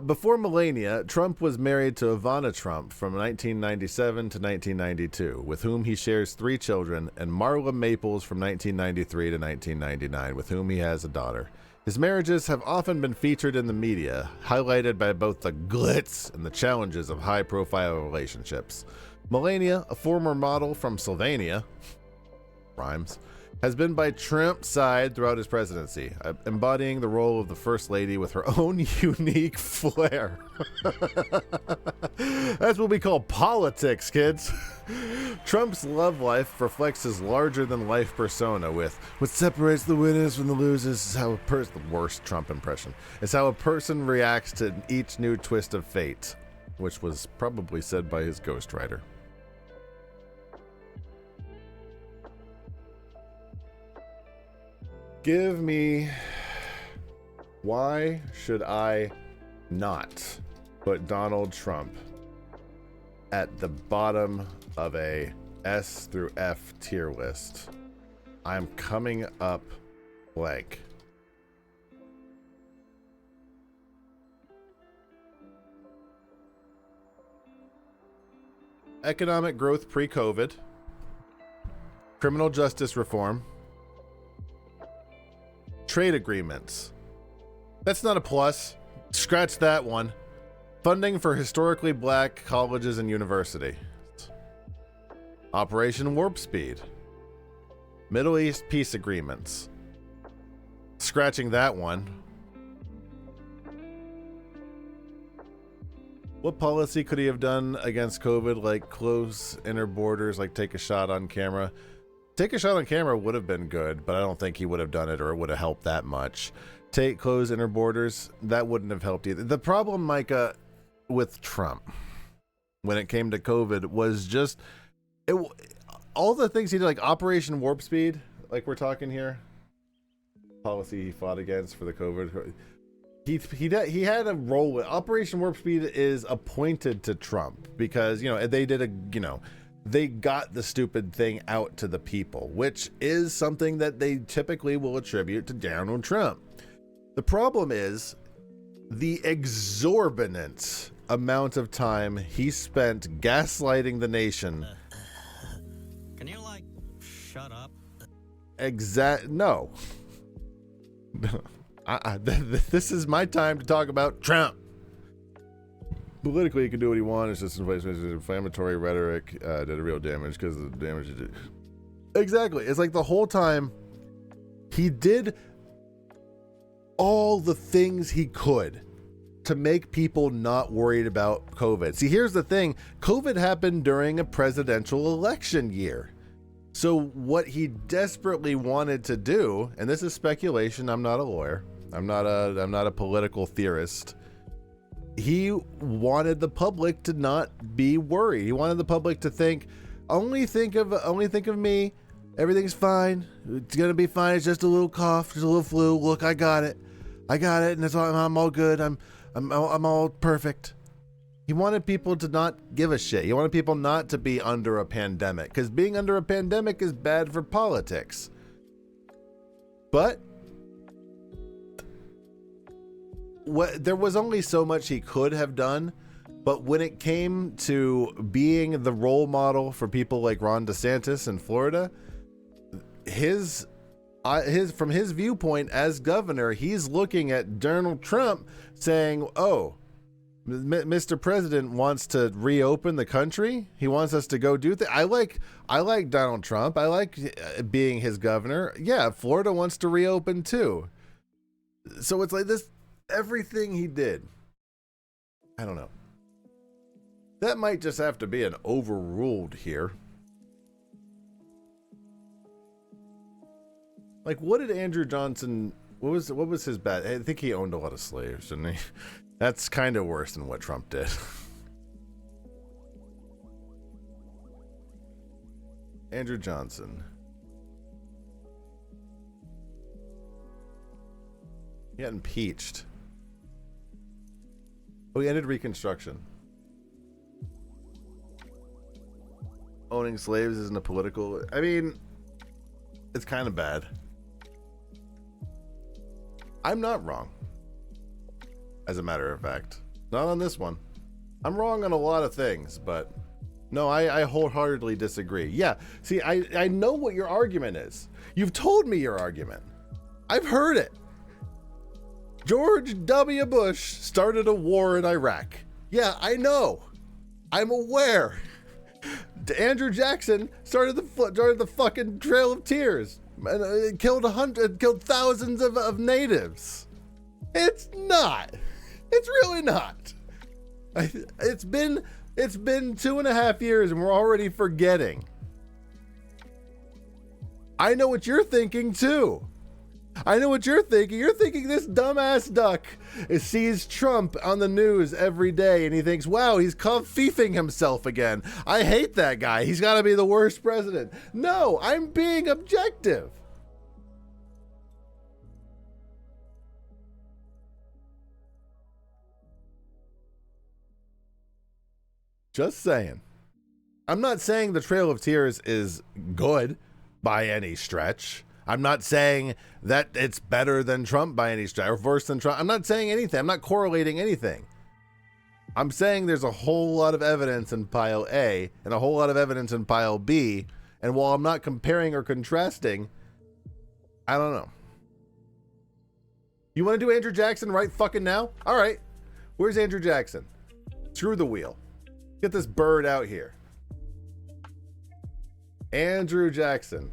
Before Melania, Trump was married to Ivana Trump from 1997 to 1992, with whom he shares 3 children, and Marla Maples from 1993 to 1999, with whom he has a daughter. His marriages have often been featured in the media, highlighted by both the glitz and the challenges of high-profile relationships. Melania, a former model from Sylvania, rhymes, has been by Trump's side throughout his presidency, embodying the role of the First Lady with her own unique flair. That's what we call politics, kids. Trump's love life reflects his larger-than-life persona, with what separates the winners from the losers is how the worst Trump impression, is how a person reacts to each new twist of fate, which was probably said by his ghostwriter. Give me... Why should I not put Donald Trump at the bottom of a S through F tier list? I'm coming up blank. Economic growth pre-COVID, criminal justice reform, trade agreements. That's not a plus. Scratch that one. Funding for historically black colleges and universities. Operation Warp Speed. Middle East peace agreements. Scratching that one. What policy could he have done against COVID, like close inner borders, like take a shot on camera? Take a shot on camera would have been good, but I don't think he would have done it, or it would have helped that much. Take close inner borders, that wouldn't have helped either. The problem, Micah, with Trump when it came to COVID was just all the things he did, like Operation Warp Speed, like we're talking here, policy he fought against for the COVID. He had a role with Operation Warp Speed is appointed to Trump because, they did they got the stupid thing out to the people, which is something that they typically will attribute to Donald Trump. The problem is the exorbitant amount of time he spent gaslighting the nation. Can you, shut up? No. This is my time to talk about Trump. Politically, he can do what he wants. It's just inflammatory rhetoric did a real damage because of the damage it did. Exactly. It's like the whole time he did all the things he could to make people not worried about COVID. See, here's the thing. COVID happened during a presidential election year. So what he desperately wanted to do, and this is speculation, I'm not a lawyer. I'm not a political theorist. He wanted the public to not be worried. He wanted the public to think, only think of me. Everything's fine. It's gonna be fine. It's just a little cough, just a little flu. Look, I got it, and that's all. I'm all good. I'm all perfect. He wanted people to not give a shit. He wanted people not to be under a pandemic, because being under a pandemic is bad for politics. But there was only so much he could have done. But when it came to being the role model for people like Ron DeSantis in Florida, from his viewpoint as governor, he's looking at Donald Trump saying, "Oh, Mr. President wants to reopen the country. He wants us to go do things. I like Donald Trump. I like being his governor. Yeah, Florida wants to reopen too." So it's like this, everything he did. I don't know. That might just have to be an overruled here. Like, what did Andrew Johnson, what was his bad? I think he owned a lot of slaves, didn't he? That's kind of worse than what Trump did. Andrew Johnson. He got impeached. Oh, he ended Reconstruction. Owning slaves isn't a political... I mean, it's kind of bad. I'm not wrong. As a matter of fact. Not on this one. I'm wrong on a lot of things, but... No, I wholeheartedly disagree. Yeah, see, I know what your argument is. You've told me your argument. I've heard it. George W. Bush started a war in Iraq. Yeah, I know. I'm aware. Andrew Jackson started the fucking Trail of Tears and killed thousands of natives. It's not. It's really not. It's been 2.5 years and we're already forgetting. I know what you're thinking too. I know what you're thinking. You're thinking this dumbass duck sees Trump on the news every day and he thinks, wow, he's fiefing himself again. I hate that guy. He's got to be the worst president. No, I'm being objective. Just saying. I'm not saying the Trail of Tears is good by any stretch. I'm not saying that it's better than Trump by any stretch or worse than Trump. I'm not saying anything. I'm not correlating anything. I'm saying there's a whole lot of evidence in pile A and a whole lot of evidence in pile B. And while I'm not comparing or contrasting, I don't know. You want to do Andrew Jackson right fucking now? All right. Where's Andrew Jackson? Screw the wheel. Get this bird out here. Andrew Jackson.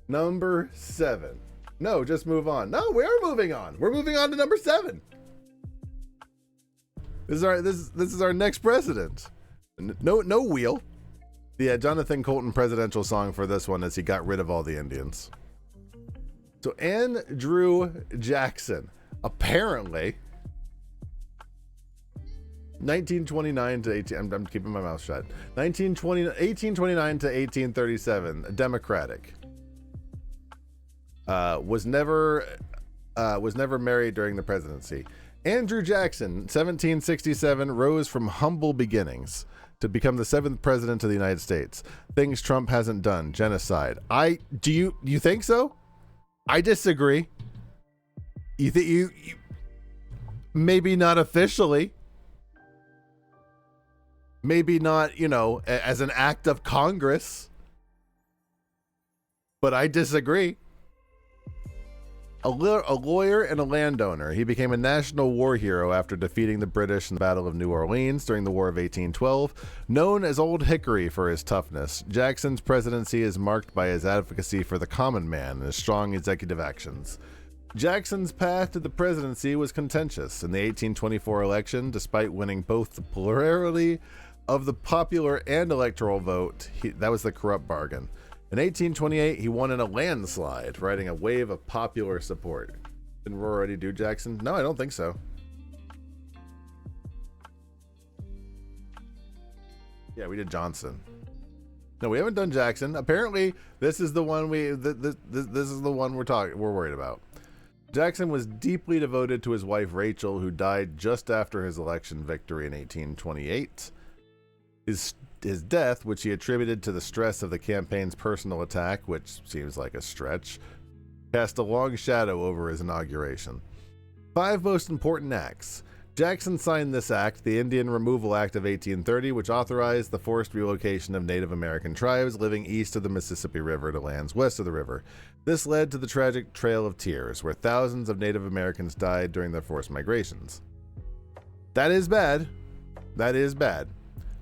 Number 7. No, just move on. No, we are moving on. We're moving on to number 7. This is our next president. No wheel. The Jonathan Colton presidential song for this one is he got rid of all the Indians. So Andrew Jackson, apparently 1929 to 18. I'm keeping my mouth shut. 1829 to 1837. Democratic. Was never married during the presidency. Andrew Jackson, 1767, rose from humble beginnings to become the 7th president of the United States. Things Trump hasn't done. Genocide. Do you think so? I disagree. You think you maybe not officially. Maybe not, as an act of Congress. But I disagree. A lawyer and a landowner, he became a national war hero after defeating the British in the Battle of New Orleans during the War of 1812. Known as Old Hickory for his toughness, Jackson's presidency is marked by his advocacy for the common man and his strong executive actions. Jackson's path to the presidency was contentious. In the 1824 election, despite winning both the plurality of the popular and electoral vote, that was the corrupt bargain. In 1828, he won in a landslide, riding a wave of popular support. Didn't we already do Jackson? No, I don't think so. Yeah, we did Johnson. No, we haven't done Jackson. Apparently, this is the one this is the one we're worried about. Jackson was deeply devoted to his wife Rachel, who died just after his election victory in 1828. His death, which he attributed to the stress of the campaign's personal attack, which seems like a stretch, cast a long shadow over his inauguration. 5 most important acts. Jackson signed this act, the Indian Removal Act of 1830, which authorized the forced relocation of Native American tribes living east of the Mississippi River to lands west of the river. This led to the tragic Trail of Tears, where thousands of Native Americans died during their forced migrations. That is bad. That is bad.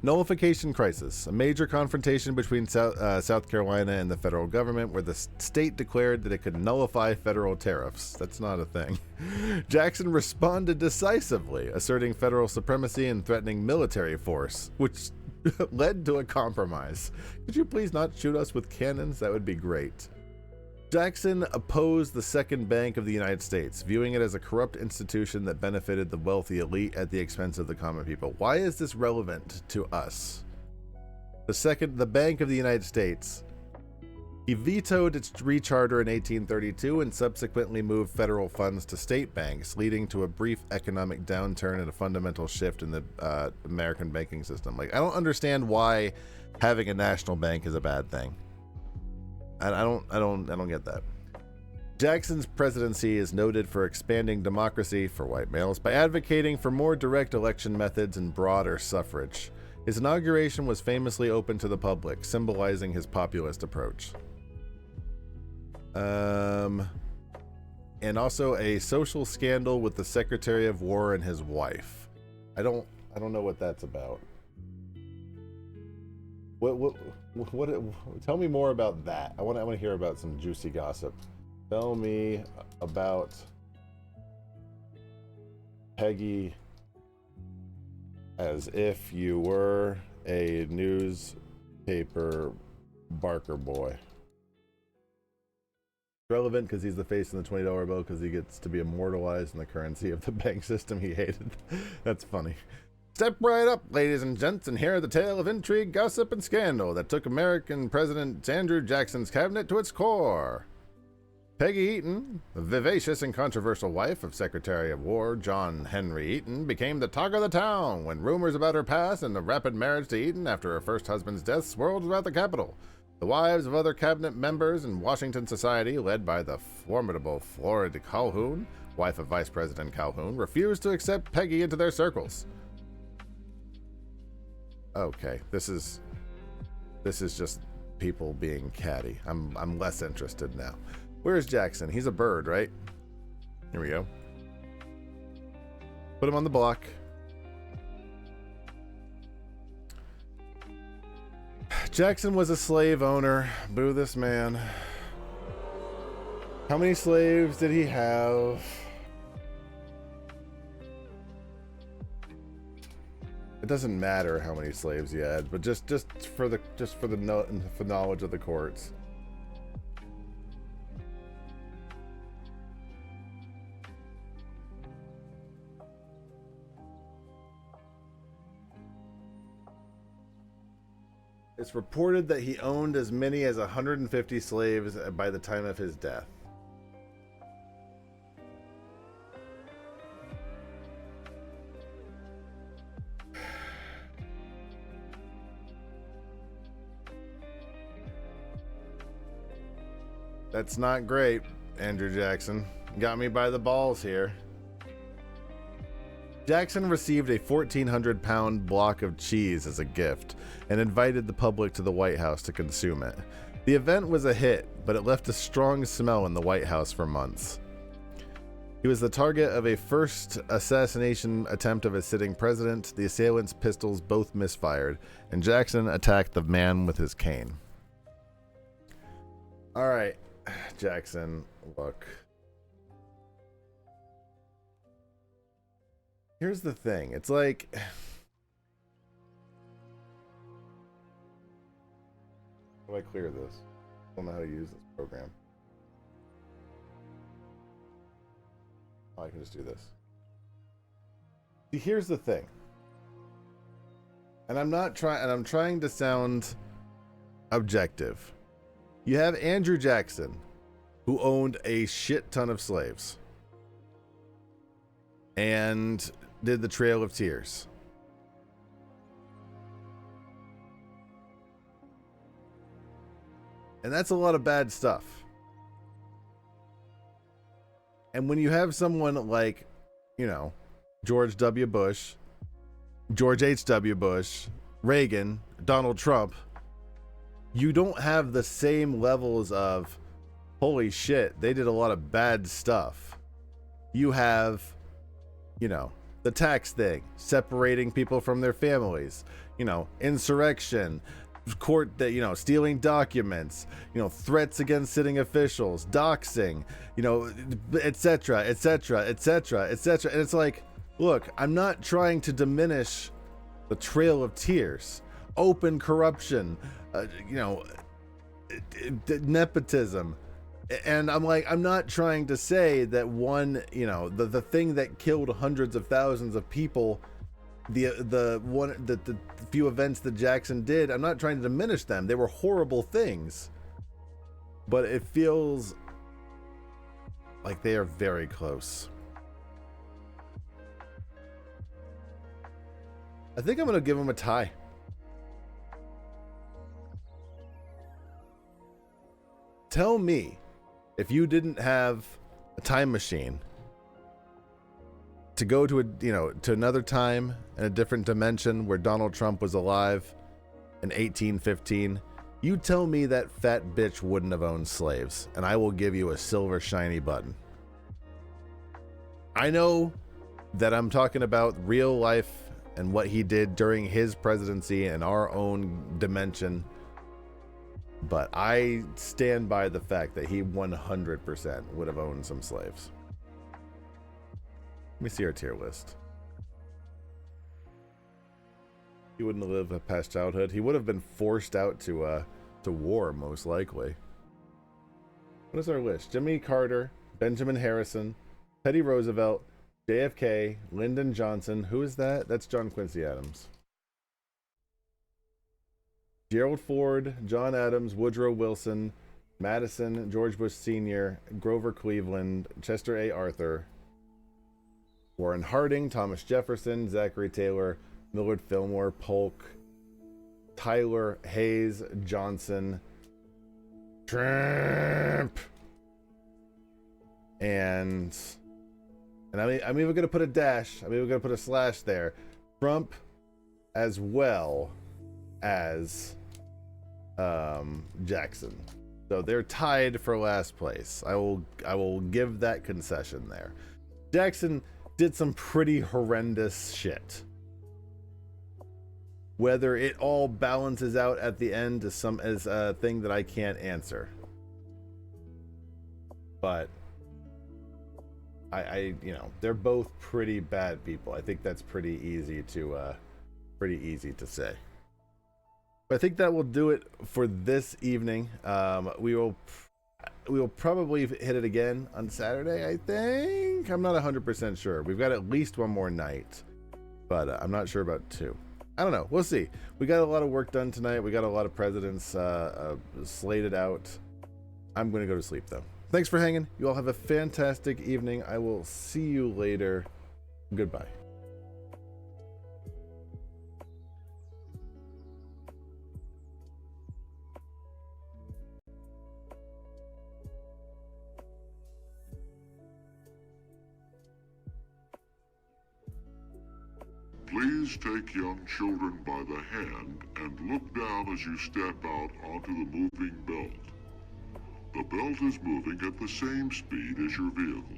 Nullification crisis, a major confrontation between South Carolina and the federal government where the state declared that it could nullify federal tariffs. That's not a thing. Jackson responded decisively, asserting federal supremacy and threatening military force, which led to a compromise. Could you please not shoot us with cannons? That would be great. Jackson opposed the Second Bank of the United States, viewing it as a corrupt institution that benefited the wealthy elite at the expense of the common people. Why is this relevant to us? The Bank of the United States. He vetoed its recharter in 1832 and subsequently moved federal funds to state banks, leading to a brief economic downturn and a fundamental shift in the American banking system. Like, I don't understand why having a national bank is a bad thing. I don't get that. Jackson's presidency is noted for expanding democracy for white males by advocating for more direct election methods and broader suffrage. His inauguration was famously open to the public, symbolizing his populist approach. And also a social scandal with the Secretary of War and his wife. I don't know what that's about. What tell me more about that. I want to hear about some juicy gossip. Tell me about Peggy as if you were a newspaper Barker boy. Relevant because he's the face in the $20 bill because he gets to be immortalized in the currency of the bank system he hated. That's funny. Step right up, ladies and gents, and hear the tale of intrigue, gossip, and scandal that took American President Andrew Jackson's cabinet to its core. Peggy Eaton, the vivacious and controversial wife of Secretary of War John Henry Eaton, became the talk of the town when rumors about her past and the rapid marriage to Eaton after her first husband's death swirled throughout the capital. The wives of other cabinet members in Washington society, led by the formidable Florida Calhoun, wife of Vice President Calhoun, refused to accept Peggy into their circles. Okay, this is just people being catty. I'm less interested now. Where's Jackson? He's a bird, right? Here we go. Put him on the block. Jackson was a slave owner. Boo this man. How many slaves did he have? It doesn't matter how many slaves he had, but just for the knowledge of the courts. It's reported that he owned as many as 150 slaves by the time of his death. That's not great, Andrew Jackson. Got me by the balls here. Jackson received a 1,400-pound block of cheese as a gift and invited the public to the White House to consume it. The event was a hit, but it left a strong smell in the White House for months. He was the target of a first assassination attempt of a sitting president. The assailant's pistols both misfired, and Jackson attacked the man with his cane. All right, Jackson, look. Here's the thing. It's like... I How do I clear this? I don't know how to use this program. Oh, I can just do this. See, here's the thing. And I'm trying to sound objective. You have Andrew Jackson, who owned a shit ton of slaves and did the Trail of Tears. And that's a lot of bad stuff. And when you have someone like, you know, George W. Bush, George H.W. Bush, Reagan, Donald Trump, you don't have the same levels of, holy shit, they did a lot of bad stuff. You have, you know, the tax thing, separating people from their families, you know, insurrection, court that, you know, stealing documents, you know, threats against sitting officials, doxing, you know, etc., etc., etc., etc. And it's like, look, I'm not trying to diminish the Trail of Tears, open corruption, you know, nepotism. And I'm like, I'm not trying to say that one, you know, the thing that killed hundreds of thousands of people, the few events that Jackson did, I'm not trying to diminish them. They were horrible things. But it feels like they are very close. I think I'm going to give him a tie. Tell me, if you didn't have a time machine to go to to another time in a different dimension where Donald Trump was alive in 1815, you tell me that fat bitch wouldn't have owned slaves, and I will give you a silver shiny button. I know that I'm talking about real life and what he did during his presidency in our own dimension, but I stand by the fact that he 100% would have owned some slaves. Let me see our tier list. He wouldn't have lived past childhood. He would have been forced out to war, most likely. What is our list? Jimmy Carter, Benjamin Harrison, Teddy Roosevelt, JFK, Lyndon Johnson. Who is that? That's John Quincy Adams. Gerald Ford, John Adams, Woodrow Wilson, Madison, George Bush Sr., Grover Cleveland, Chester A. Arthur, Warren Harding, Thomas Jefferson, Zachary Taylor, Millard Fillmore, Polk, Tyler, Hayes, Johnson, Trump, and I'm even going to put a dash, I'm even going to put a slash there, Trump, as well as Jackson. So they're tied for last place. I will give that concession there. Jackson did some pretty horrendous shit. Whether it all balances out at the end is a thing that I can't answer. But I they're both pretty bad people. I think that's pretty easy to say. I think that will do it for this evening. We will probably hit it again on Saturday, I think. I'm not 100% sure. We've got at least one more night, but I'm not sure about 2. I don't know. We'll see. We got a lot of work done tonight. We got a lot of presidents slated out. I'm going to go to sleep, though. Thanks for hanging. You all have a fantastic evening. I will see you later. Goodbye. Please take young children by the hand and look down as you step out onto the moving belt. The belt is moving at the same speed as your vehicle.